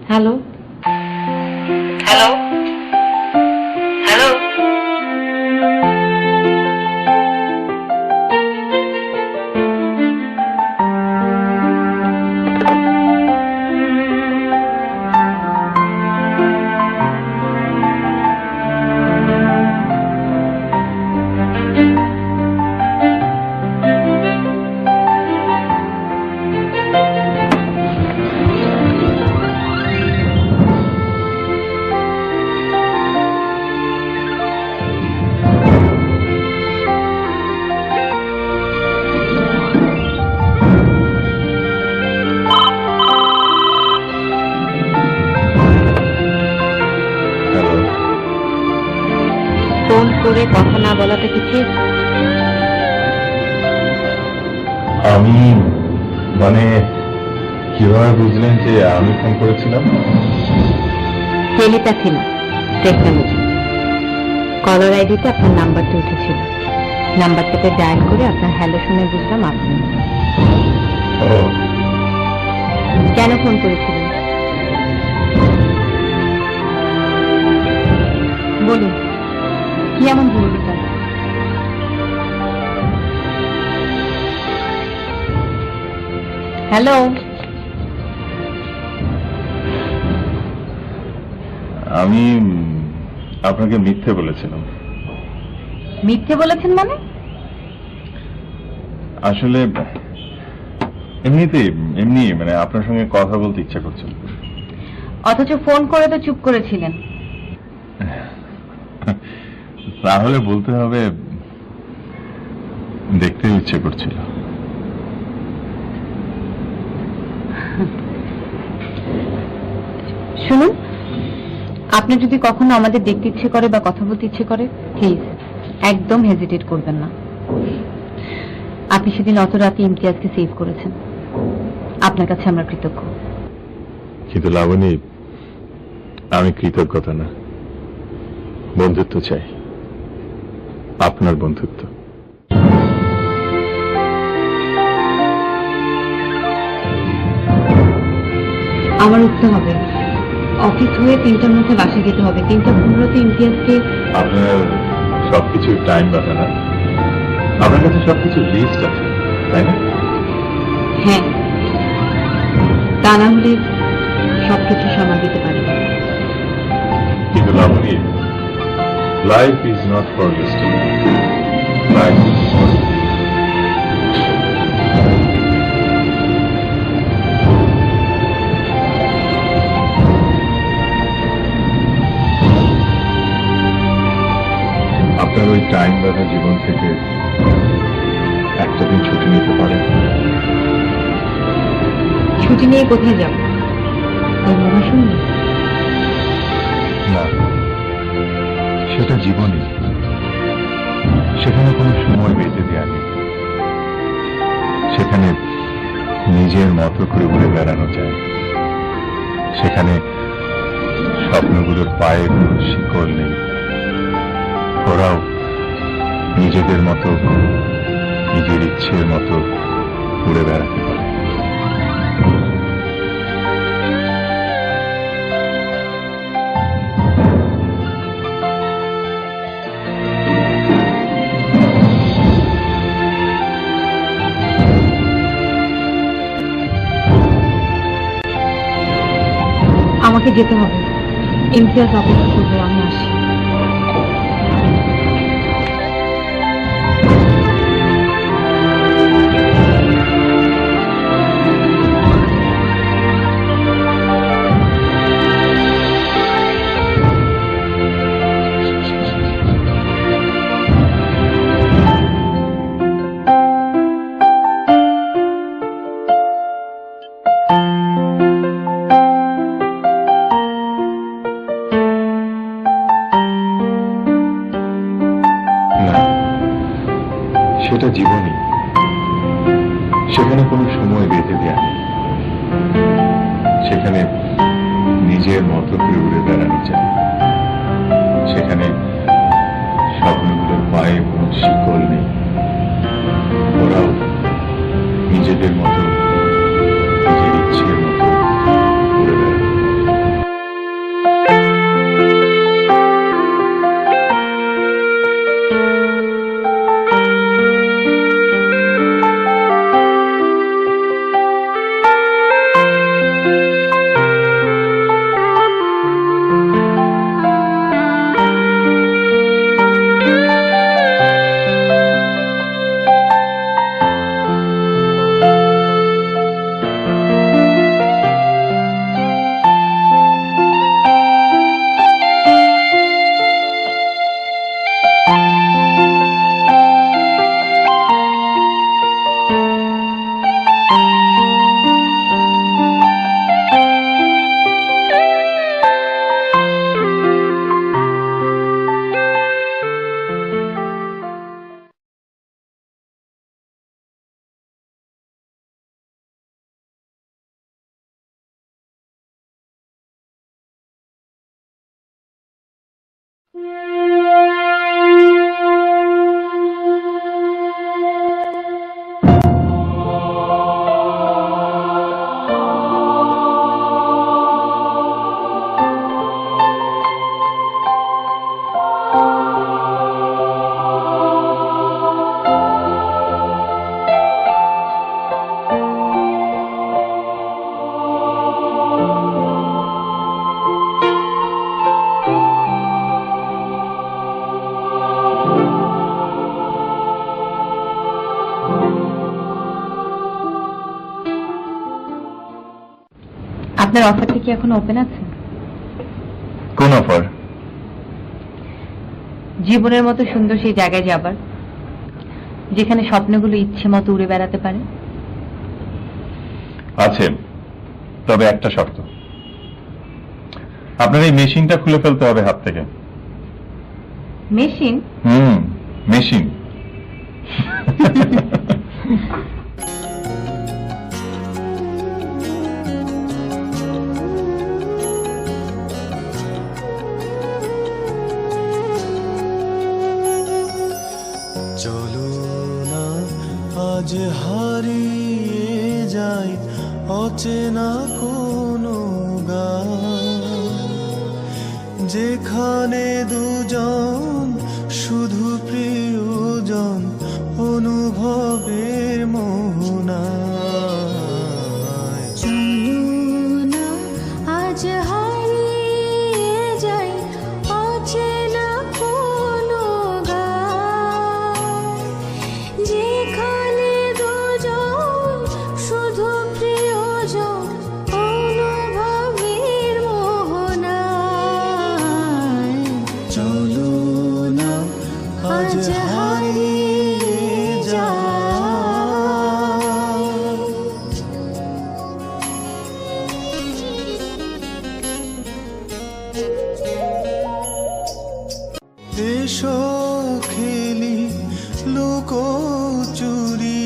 হ্যালো হ্যালো হ্যালো, ফোন করে কথা না বলাটা কি ঠিক? আমি মানে কিভাবে বুঝলেন যে আমি ফোন করেছিলাম? টেলিপ্যাথি না, টেকনোলজি। কলার আইডিতে আপনার নাম্বারটা উঠেছিল, নাম্বারটাকে ডায়াল করে আপনার হ্যালো শুনে বুঝলাম আপনি। ও, কেন ফোন করেছিলেন বলুন, কি এমন জরুরি কাজ? হ্যালো, আমি আপনাকে মিথ্যে বলেছিলাম। মিথ্যে বলেছেন মানে? আসলে এমনি মানে আপনার সঙ্গে কথা বলতে ইচ্ছা করছিল। অথচ ফোন করে তো চুপ করেছিলেন। তাহলে বলতে হবে দেখতে ইচ্ছে করছিল। শুনুন, আপনার যদি কখনো আমাদের দেখতে ইচ্ছে করে বা কথা বলতে ইচ্ছে করে, প্লিজ একদম হেজিটেট করবেন না। আপনি সেদিন অত রাতে ইমতিয়াজকে সেভ করেছেন, আপনার কাছে আমরা কৃতজ্ঞ। কিন্তু লাবণী, আমি কৃতজ্ঞতা না, বন্ধুত্ব চাই, আপনার বন্ধুত্ব। আমার উঠতে হবে, অফিস হয়ে 3টার মধ্যে বাসায় যেতে হবে। 3:15 ইমতিয়াজকে। আপনার সবকিছু টাইম বাধা না? আপনার কাছে সবকিছু লিস্ট আছে, তাই না? হ্যাঁ, তা না হলে সবকিছু সামাল দিতে পারি না। কিন্তু Labani, life is not for listing, life is for আপনার ওই টাইম বাঁধা জীবন থেকে একটা দিন ছুটি নিতে পারেন। ছুটি নিয়ে কোথায় যাব? ওই মহাশূন্য? না, সেটা জীবনই, সেখানে কোনো সময় বেঁধে দেয়া নেই, সেখানে নিজের মতো করে ঘুরে বেড়ানো যায়, সেখানে স্বপ্নগুলোর পায়ে কোনো শিকল নেই, ওরাও নিজেদের মতো নিজের ইচ্ছের মতো ঘুরে বেড়াতে পারে। আমাকে যেতে হবে, ইমতিয়াজ অপেক্ষা করবে, আমি আসি। সেটা জীবনই, সেখানে কোনো সময় বেঁধে দেয়া নেই, সেখানে নিজের মতো করে উড়ে বেড়ানো যায়, সেখানে স্বপ্নগুলোর পায়ে কোনো শিকল নেই, ওরাও নিজেদের মতো নিজের ইচ্ছের মতো উড়ে বেড়ায়। আপনার অফারটা কি এখন ওপেন আছে? কোন অফার? জীবনের মতো সুন্দর সেই জায়গায় যাবার, যেখানে স্বপ্নগুলো ইচ্ছে মতো উড়ে বেড়াতে পারে। আছে, তবে একটা শর্ত, আপনার এই মেশিনটা খুলে ফেলতে হবে হাত থেকে। মেশিন? মেশিন। চলো না আজ হারিয়ে যাই অচেনা কোনো গান, যেখানে দুজন শুধু প্রিয়জন অনুভবের মোহনায়। চলো না আজ হারিয়ে যাই অচেনা কোনো গান, যেখানে দুজন শুধু প্রিয়জন অনুভবের মোহনায়। চলো না আজ হারিয়ে যাই। এসো খেলি লুকোচুরি,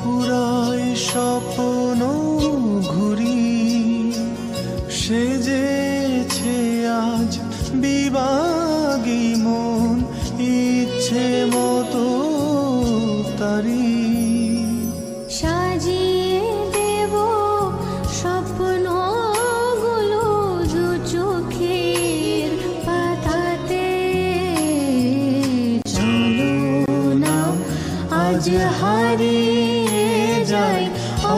পুরাই স্বপ্ন ঘুরি, সেজেছে আজ বিবাগী মন ইচ্ছে মতো তারি। সাজিয়ে দেব স্বপ্নগুলো দু চোখের পাতাতে। চলো না আজ হারিয়ে যাই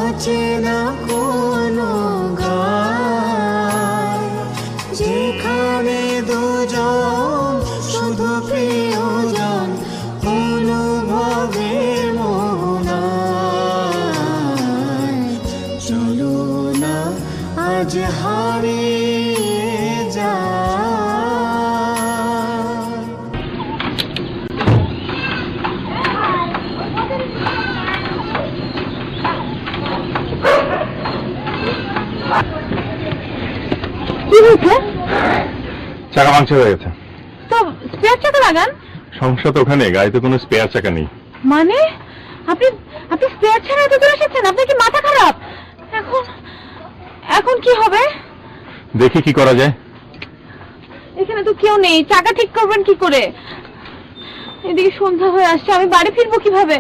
অচেনা কোনো গান, যেখানে দুজন শুধু প্রিয়জন অনুভবের মোহনায়। চলো না আজ হারিয়ে যাই। কি হয়েছে? চাকা পাংচার হয়ে গেছে। তো স্পেয়ার চাকা লাগান। সমস্যা তো ওখানে, গাড়িতে কোনো স্পেয়ার চাকা নেই। মানে আপনি আপনি স্পেয়ার ছাড়া এত দূর এসেছেন? আপনার কি মাথা খারাপ? এখন এখন কি হবে? দেখি কি করা যায়। এখানে তো কেউ নেই, চাকা ঠিক করবেন কি করে? এদিকে সন্ধ্যা হয়ে আসছে, আমি বাড়ি ফিরবো কিভাবে?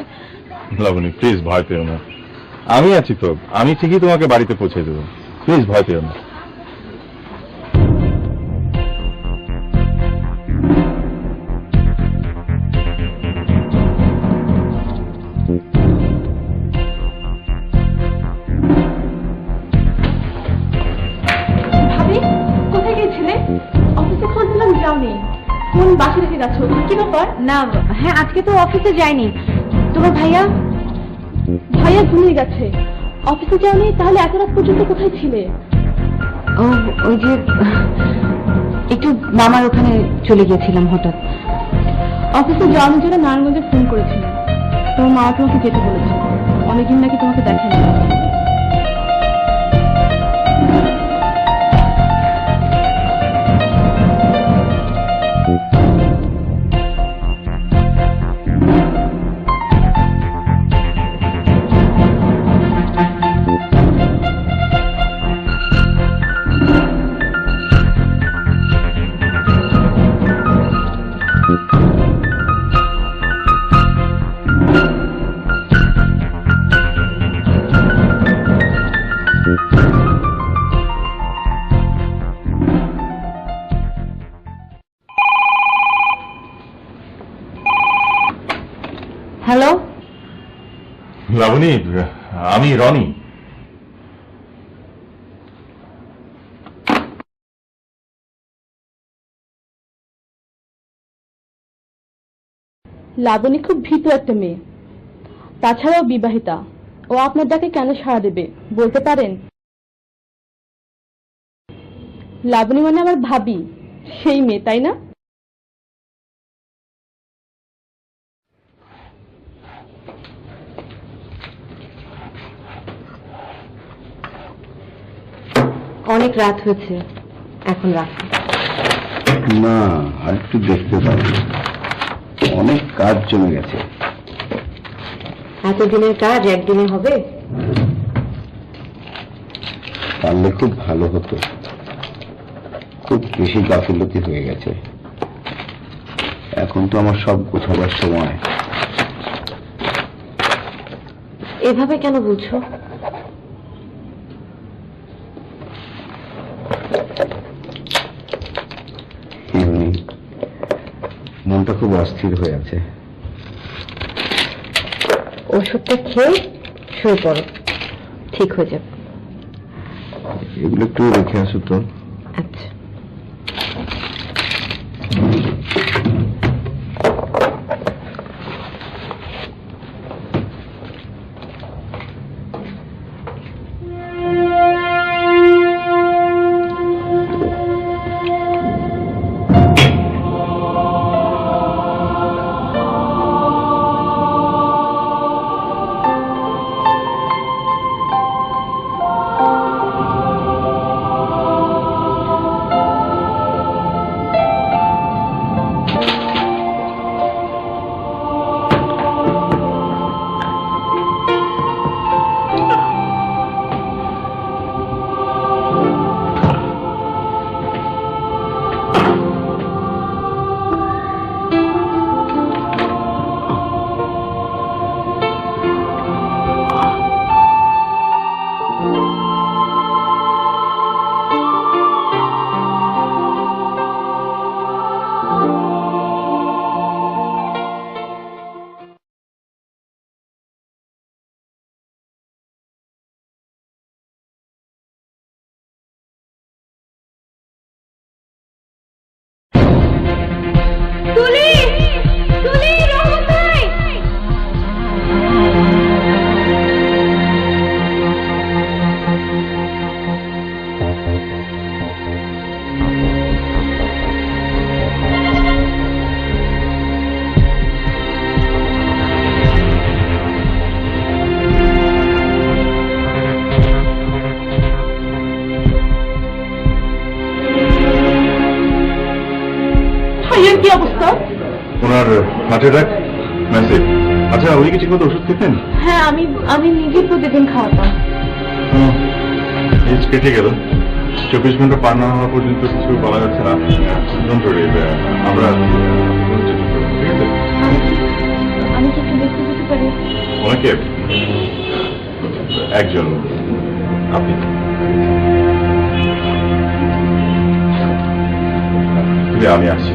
লাবণী প্লিজ ভয় পেও না, আমি আছি তো, আমি ঠিকই তোমাকে বাড়িতে পৌঁছে দেবো, প্লিজ ভয় পেও না। ভাবি, কোথায় গিয়েছিলে? অফিসে খোঁজ দিলাম, যাওনি। ফোন বাসে রেখে গেছো, কি ব্যাপার? না, হ্যাঁ আজকে তো অফিসে যাইনি। তোমার ভাইয়া ভাইয়া ঘুমিয়ে গেছে, অফিসে যাওনি? তাহলে এত রাত পর্যন্ত কোথায় ছিলে? ও ওই যে একটু মামার ওখানে চলে গিয়েছিলাম হঠাৎ। অফিসে যাওয়ানোর জন্য নারায়ণগঞ্জে ফোন করেছিলাম, তোমার মা তোমাকে যেতে বলেছে, অনেকদিন নাকি তোমাকে দেখেনি। হ্যালো, লাবণী, আমি রনি। লাবণী খুব ভীতু একটা মেয়ে, তাছাড়াও বিবাহিতা। ও আপনার ডাকে কেন সাড়া দেবে বলতে পারেন? লাবণী মানে আমার ভাবি, সেই মেয়ে, তাই না? অনেক রাত হয়েছে, এখন রাখ। না, আর একটু দেখতে পারি, অনেক কাজ জমে গেছে। এতদিনের কাজ একদিনে হবে? পারলে খুব ভালো হতো, খুব বেশি গাফিলতি হয়ে গেছে। এখন তো আমার সব গোছাবার সময়। এভাবে কেন বলছো? এমনি মনটা খুব অস্থির হয়ে আছে। ওষুধটা খেয়ে শুয়ে পড়ো, ঠিক হয়ে যাবে। এগুলো একটু রেখে আসো তো। আচ্ছা। ভাইয়ের কি অবস্থা? ওনার হার্ট অ্যাটাক ম্যাসিভ। আচ্ছা, উনি কি ঠিকমতো ওষুধ খেতেন? হ্যাঁ, আমি নিজে প্রতিদিন খাওয়াতাম। এজ কেটে গেল, 24 ঘন্টা পার না হওয়া পর্যন্ত কিছু বলা যাচ্ছে না। ডোন্ট ওয়ারি, আমরা চেষ্টা করব, ঠিক আছে? আমি কি একটু দেখতে যেতে পারি? ওনাকে একজন, আপনি আমি আসছি।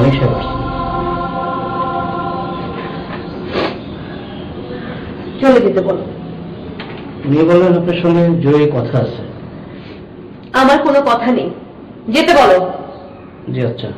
জামাই সাহেব আসছে। চলে যেতে বলো। উনি বললেন আপনার সঙ্গে জরুরি কথা আছে। আমার কোনো কথা নেই, যেতে বলো। জি আচ্ছা।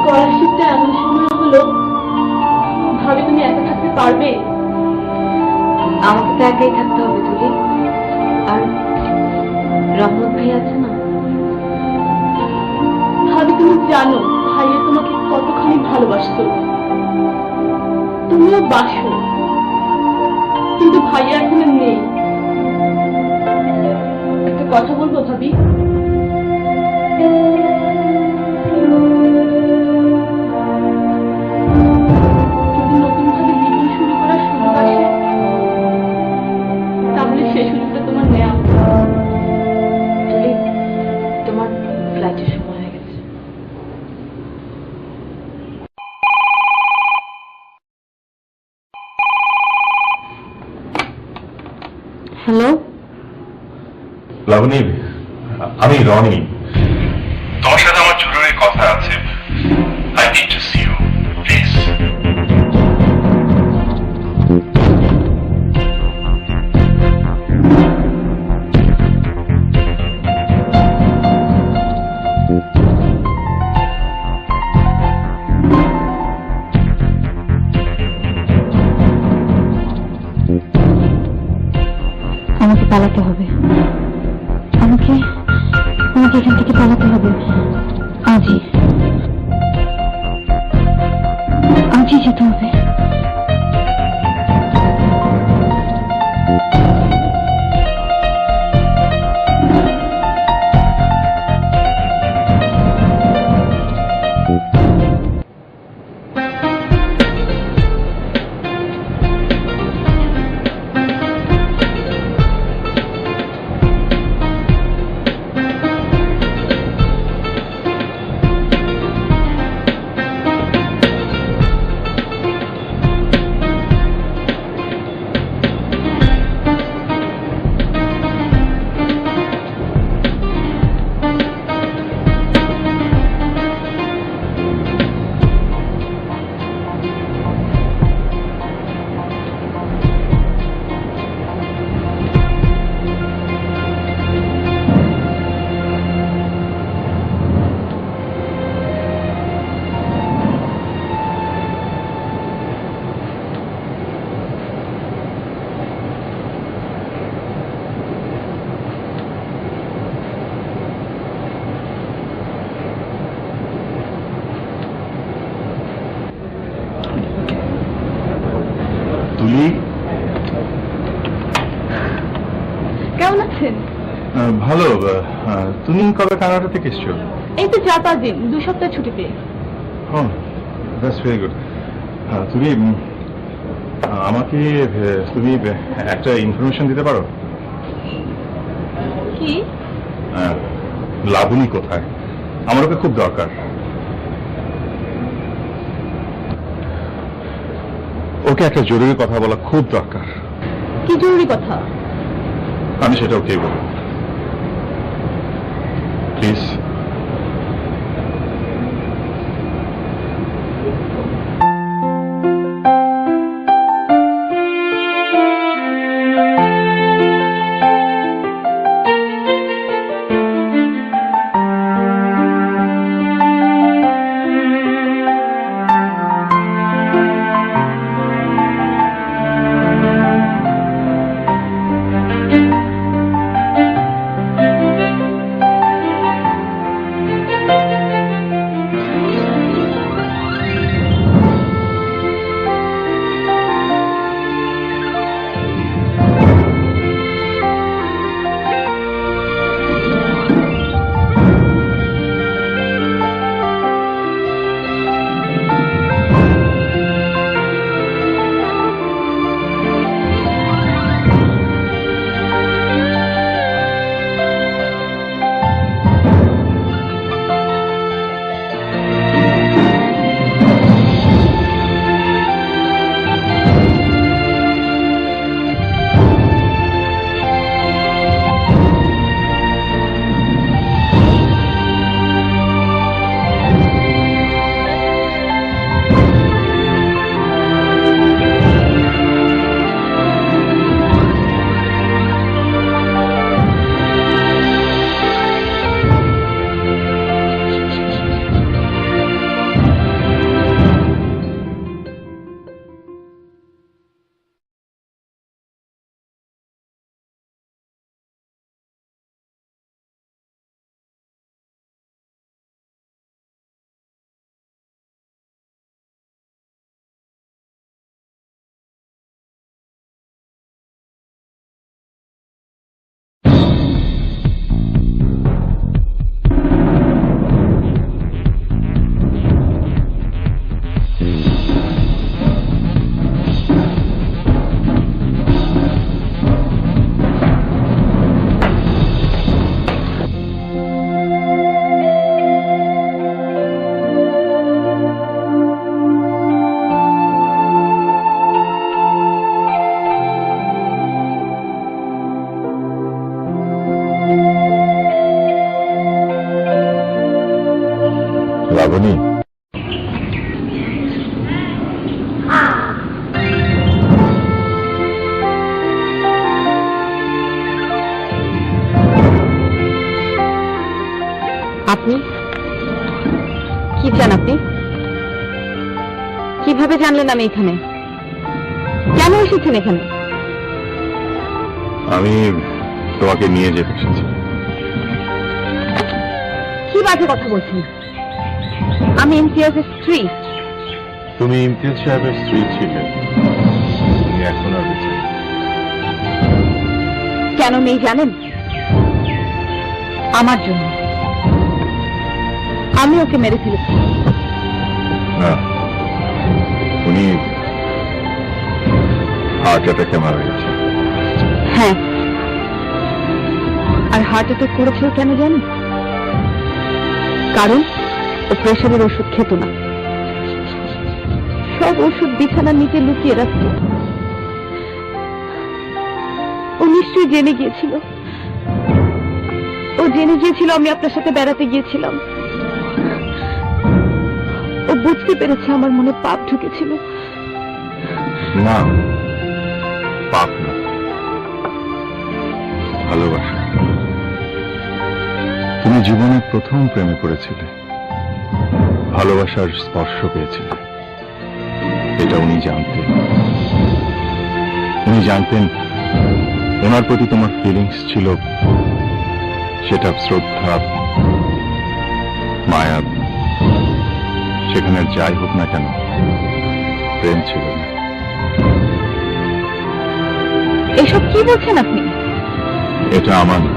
স্কলারশিপটা এমন সময় হলো, ভাবে তুমি একা থাকতে পারবে? আমাকে তো একাই থাকতে হবে তুলি। আর রহমত ভাই আছে না? ভাবি তুমি জানো ভাইয়া তোমাকে কতখানি ভালোবাসতো, তুমিও বাসো, কিন্তু ভাইয়া এখন আর নেই। একটা কথা বলবো ভাবি? যদি নতুন ভাবে জীবন শুরু করার সুযোগ আসে, তাহলে সেই সুযোগটা তোমার নেওয়া উচিত। তুলি, তোমার ফ্লাইটের সময় হয়ে গেছে। হ্যালো, লাবণী, আমি রনি। তোমার সাথে আমার জরুরি কথা আছে। I need to see you, please. আমাকে পালাতে হবে। আমাকে আমাকে এখান থেকে পালাতে হবে। আজই আজই যেতে হবে। তুলি, কেমন আছেন? ভালো। তুমি কবে কানাডা থেকে এসছো? এই তো 4-5 দিন, 2 সপ্তাহ ছুটি পেয়ে। That's very good. তুমি আমাকে তুমি একটা ইনফরমেশন দিতে পারো? কি? লাবণী কোথায়? আমার ওকে খুব দরকার। ওকে একটা জরুরি কথা বলা খুব দরকার। কি জরুরি কথা? আমি সেটা ওকেই বলবো, প্লিজ। লাবণী, আপনি কি চান? আপনি কিভাবে জানলেন আমি এখানে? কেন এসেছেন এখানে? আমি তোমাকে নিয়ে যেতে এসেছি। কি বাজে কথা বলছেন? আমি ইমতিয়াজের স্ত্রী। তুমি ইমতিয়াজ সাহেবের স্ত্রী ছিলে, তুমি এখন আর বেঁচে নেই। কেন নেই জানেন? আমার জন্য। আমি ওকে মেরে ফেলেছি। না, উনি হার্ট অ্যাটাকে মারা গেছে। হ্যাঁ, আর হার্ট অ্যাটাক করেছিল কেন জানেন? কারণ ও প্রেশারের ওষুধ খেত না। সব ওষুধ বিছানার নিচে লুকিয়ে রাখত। ও নিশ্চয়ই জেনে গিয়েছিল। ও জেনে গিয়েছিল আমি আপনার সাথে বেড়াতে গিয়েছিলাম। ও বুঝতে পেরেছে আমার মনে পাপ ঢুকেছিল। না, পাপ না, ভালোবাসা। তুমি জীবনে প্রথম প্রেমে পড়েছিলে, ভালোবাসার স্পর্শ পেয়েছিলে। এটা উনি জানতেন। উনি জানতেন ওনার প্রতি তোমার ফিলিংস ছিল, সেটা শ্রদ্ধা, মায়া, সেখানে যাই হোক না কেন, প্রেম ছিল না। এসব কি বলছেন আপনি? এটা আমার না,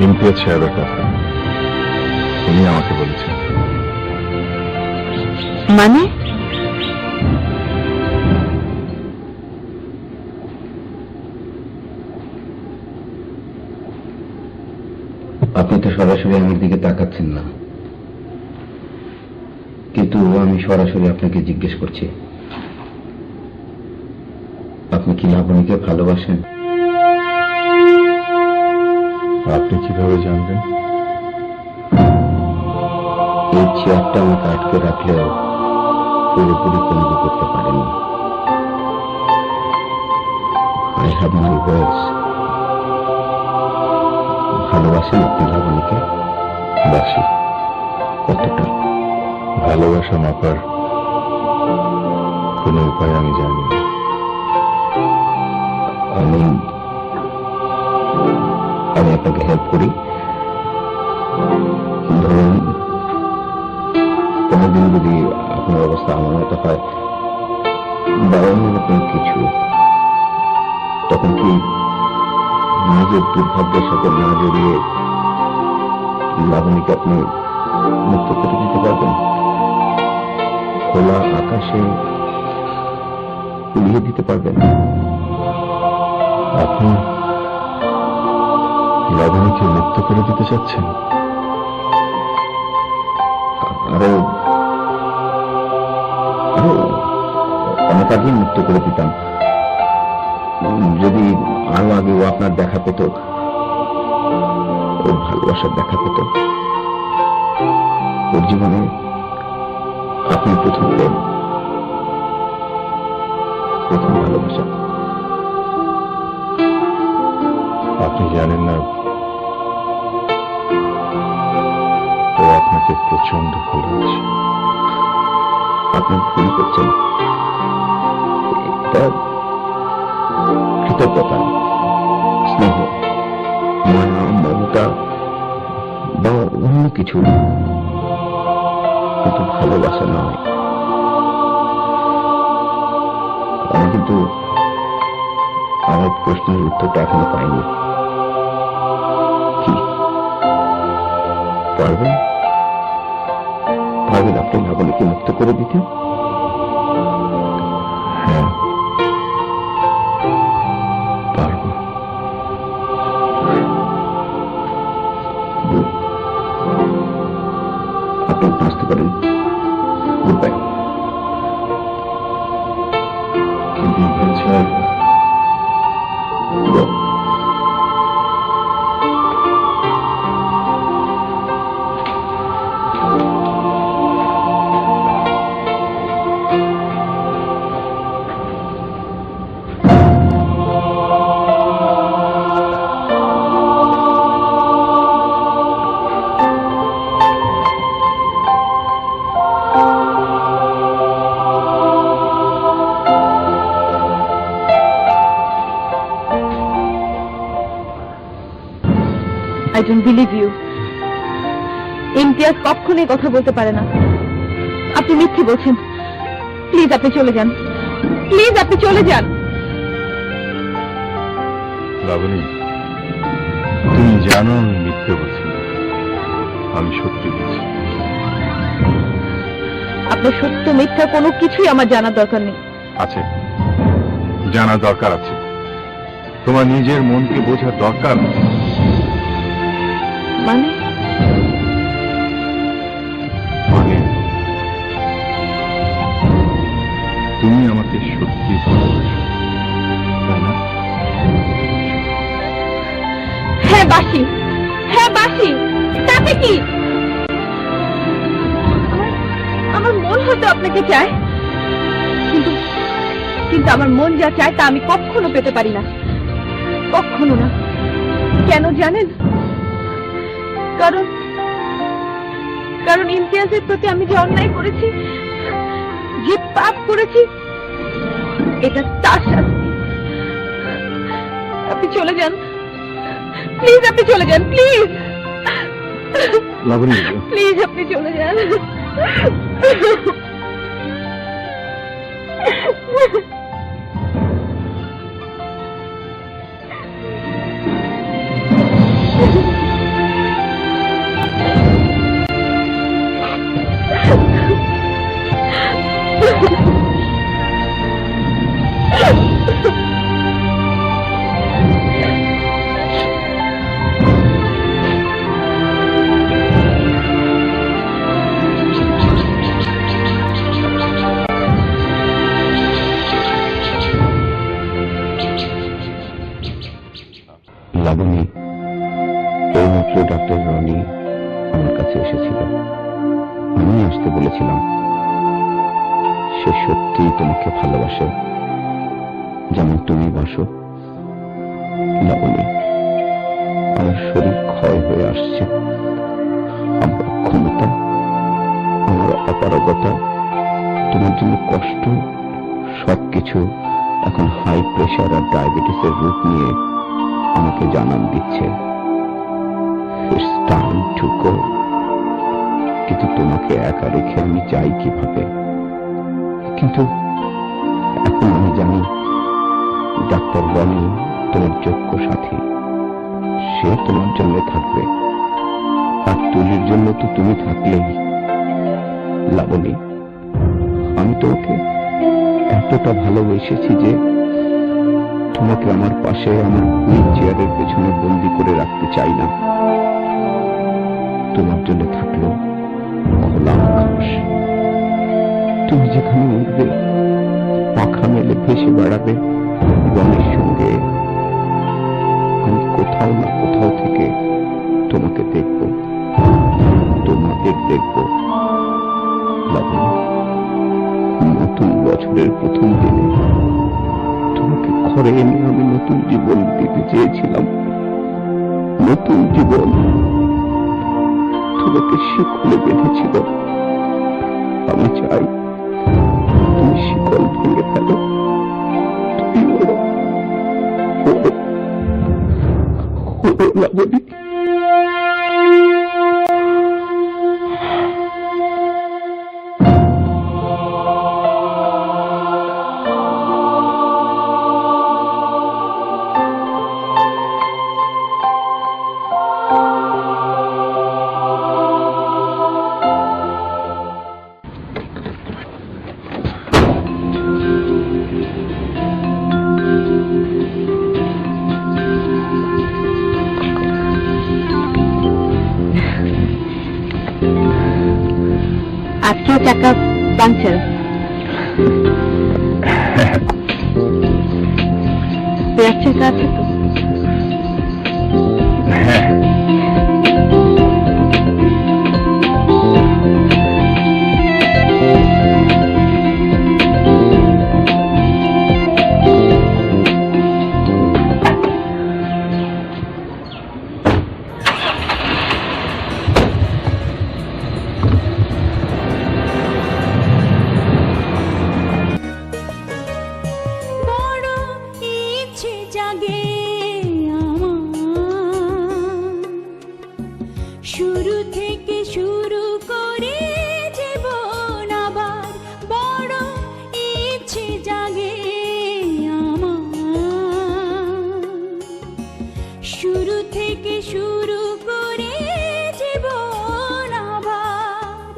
ইমতিয়াজ সাহেবের কথা। উনি আমাকে বলেছেন। মানে? আপনি তো সরাসরি আমার দিকে তাকাচ্ছেন না, কিন্তু আমি সরাসরি আপনাকে জিজ্ঞেস করছি, আপনি কি লাবণীকে ভালোবাসেন? আপনি কিভাবে জানবেন? এই চেয়ারটা আমাকে আটকে রাখলেও পুরোপুরি কলবি করতে পারেনি। আই হ্যাভ মাই ওয়ার্ডস। ভালোবাসেন আপনি লাবণীকে? বাসি। কতটা? ভালোবাসা মাপার কোন উপায় আমি জানি না। আমি আপনাকে হেল্প করি। ধরুন কোনোদিন যদি আপনার অবস্থা আমার মতো হয় বা অন্যরকম কিছু, তখন কি নিজের দুর্ভাগ্যের সাথে না জড়িয়ে লাবণীকে আপনি মুক্ত করে দিতে পারবেন? খোলা আকাশে উড়িয়ে দিতে পারবেন? আপনি লাবণীকে মুক্ত করে দিতে চাচ্ছেন? আরো আরো অনেক আগেই মুক্ত করে দিতাম, যদি আরো আগে ও আপনার দেখা পেত, ওর ভালোবাসার দেখা পেত। ওর জীবনে আপনি প্রথম প্রেম, প্রথম ভালোবাসা। আপনি জানেন না, ও আপনাকে প্রচন্ড ভালোবাসে। আপনি ভুল করছেন। এটা কৃতজ্ঞতা, স্নেহ, মায়া, মমতা বা অন্য কিছু, কিন্তু ভালোবাসা নয়। আমি কিন্তু আমার প্রশ্নের উত্তরটা এখনো পাইনি। কি পারবেন? পারবেন আপনি লাবণীকে মুক্ত করে দিতে? হ্যাঁ, পারবো। আপনি বাঁচতে পারেন। Good bye. কিন্তু ইমতিয়াজ সাহেব, I don't believe you. Imtiaz কখনোই কথা বলতে পারে না। আপনি মিথ্যে বলছেন। প্লিজ আপনি চলে যান, প্লিজ আপনি চলে যান। লাবণী, তুমি জানো আমি মিথ্যে বলছি না, আমি সত্যি বলছি। আপনার সত্য মিথ্যা কোনো কিছুই আমার জানার দরকার নেই। আছে, জানা দরকার আছে। তোমার নিজের মনকে বোঝার দরকার আছে। মানে মানে তুমি আমাকে সত্যি ভালোবাসো, তাই না? হ্যাঁ বাসি, হ্যাঁ বাসি, তাতে কি? আমার মন হয়তো আপনাকে চায়, কিন্তু কিন্তু আমার মন যা চায় তা আমি কখনো পেতে পারি না, কখনো না। কেন জানেন? কারণ কারণ ইমতিয়াজের প্রতি আমি যে অন্যায় করেছি, যে পাপ করেছি, এটা তার শাস্তি। আপনি চলে যান, প্লিজ আপনি চলে যান, প্লিজ লাবণী, প্লিজ আপনি চলে যান। লাবণী, এইমাত্র ডক্টর রনি আমার কাছে এসেছিল। আমি আসতে বলেছিলাম। সে সত্যি তোমাকে ভালোবাসে, যেমন তুমি বাসো। লাবণী, আমার শরীর ক্ষয় হয়ে আসছে। আমার অক্ষমতা, আমার অপারগতা, তোমার জন্য কষ্ট, সবকিছু এখন হাই প্রেশার আর ডায়াবেটিসের রূপ নিয়ে আমাকে জানান দিচ্ছে। It's time to go. কিন্তু তোমাকে একা রেখে আমি যাই কিভাবে? কিন্তু এখন আমি জানি ডাক্তার রনি তোমার যোগ্য সাথী। সে তোমার জন্য থাকবে, আর তুলির জন্য তো তুমি থাকলেই। লাবণী, আমি তোমাকে এতটা ভালোবেসেছি যে তোমাকে আমার পাশে আমার হুইল চেয়ারের পেছনে বন্দি করে রাখতে চাই না। তোমার জন্য থাকলো খোলা আকাশ। তুমি যেখানে উঠবে, পাখা মেলে ভেসে বেড়াবে রনির সঙ্গে, আমি কোথাও না কোথাও থেকে তোমাকে দেখব, তোমাদের দেখব। লাবণী, নতুন বছরের প্রথম দিনে তোমাকে ঘরে এনে আমি নতুন জীবন দিতে চেয়েছিলাম। নতুন জীবন তোমাকে শিকলে বেঁধেছিল। আমি চাই তুমি শিকল ভেঙে ফেলো। তুমি ওড়ো, ওড়ো, ওড়ো লাবণী। আজকেও চাকা পাংচার। পেঁয়াজ চাকা আছে তো? হ্যাঁ, বড় ইচ্ছে জাগে আমার থেকে শুরু করে জীবন আবার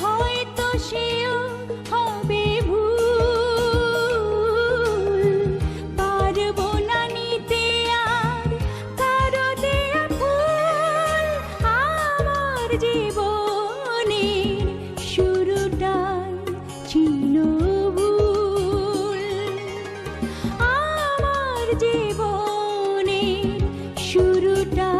হয়তো সেও হবে ভুল, পারবো না নিতে আর কারো দেয়া ফুল। আমার জীবনের শুরুটাই ছিল ভুল, আমার জীবনের শুরুটা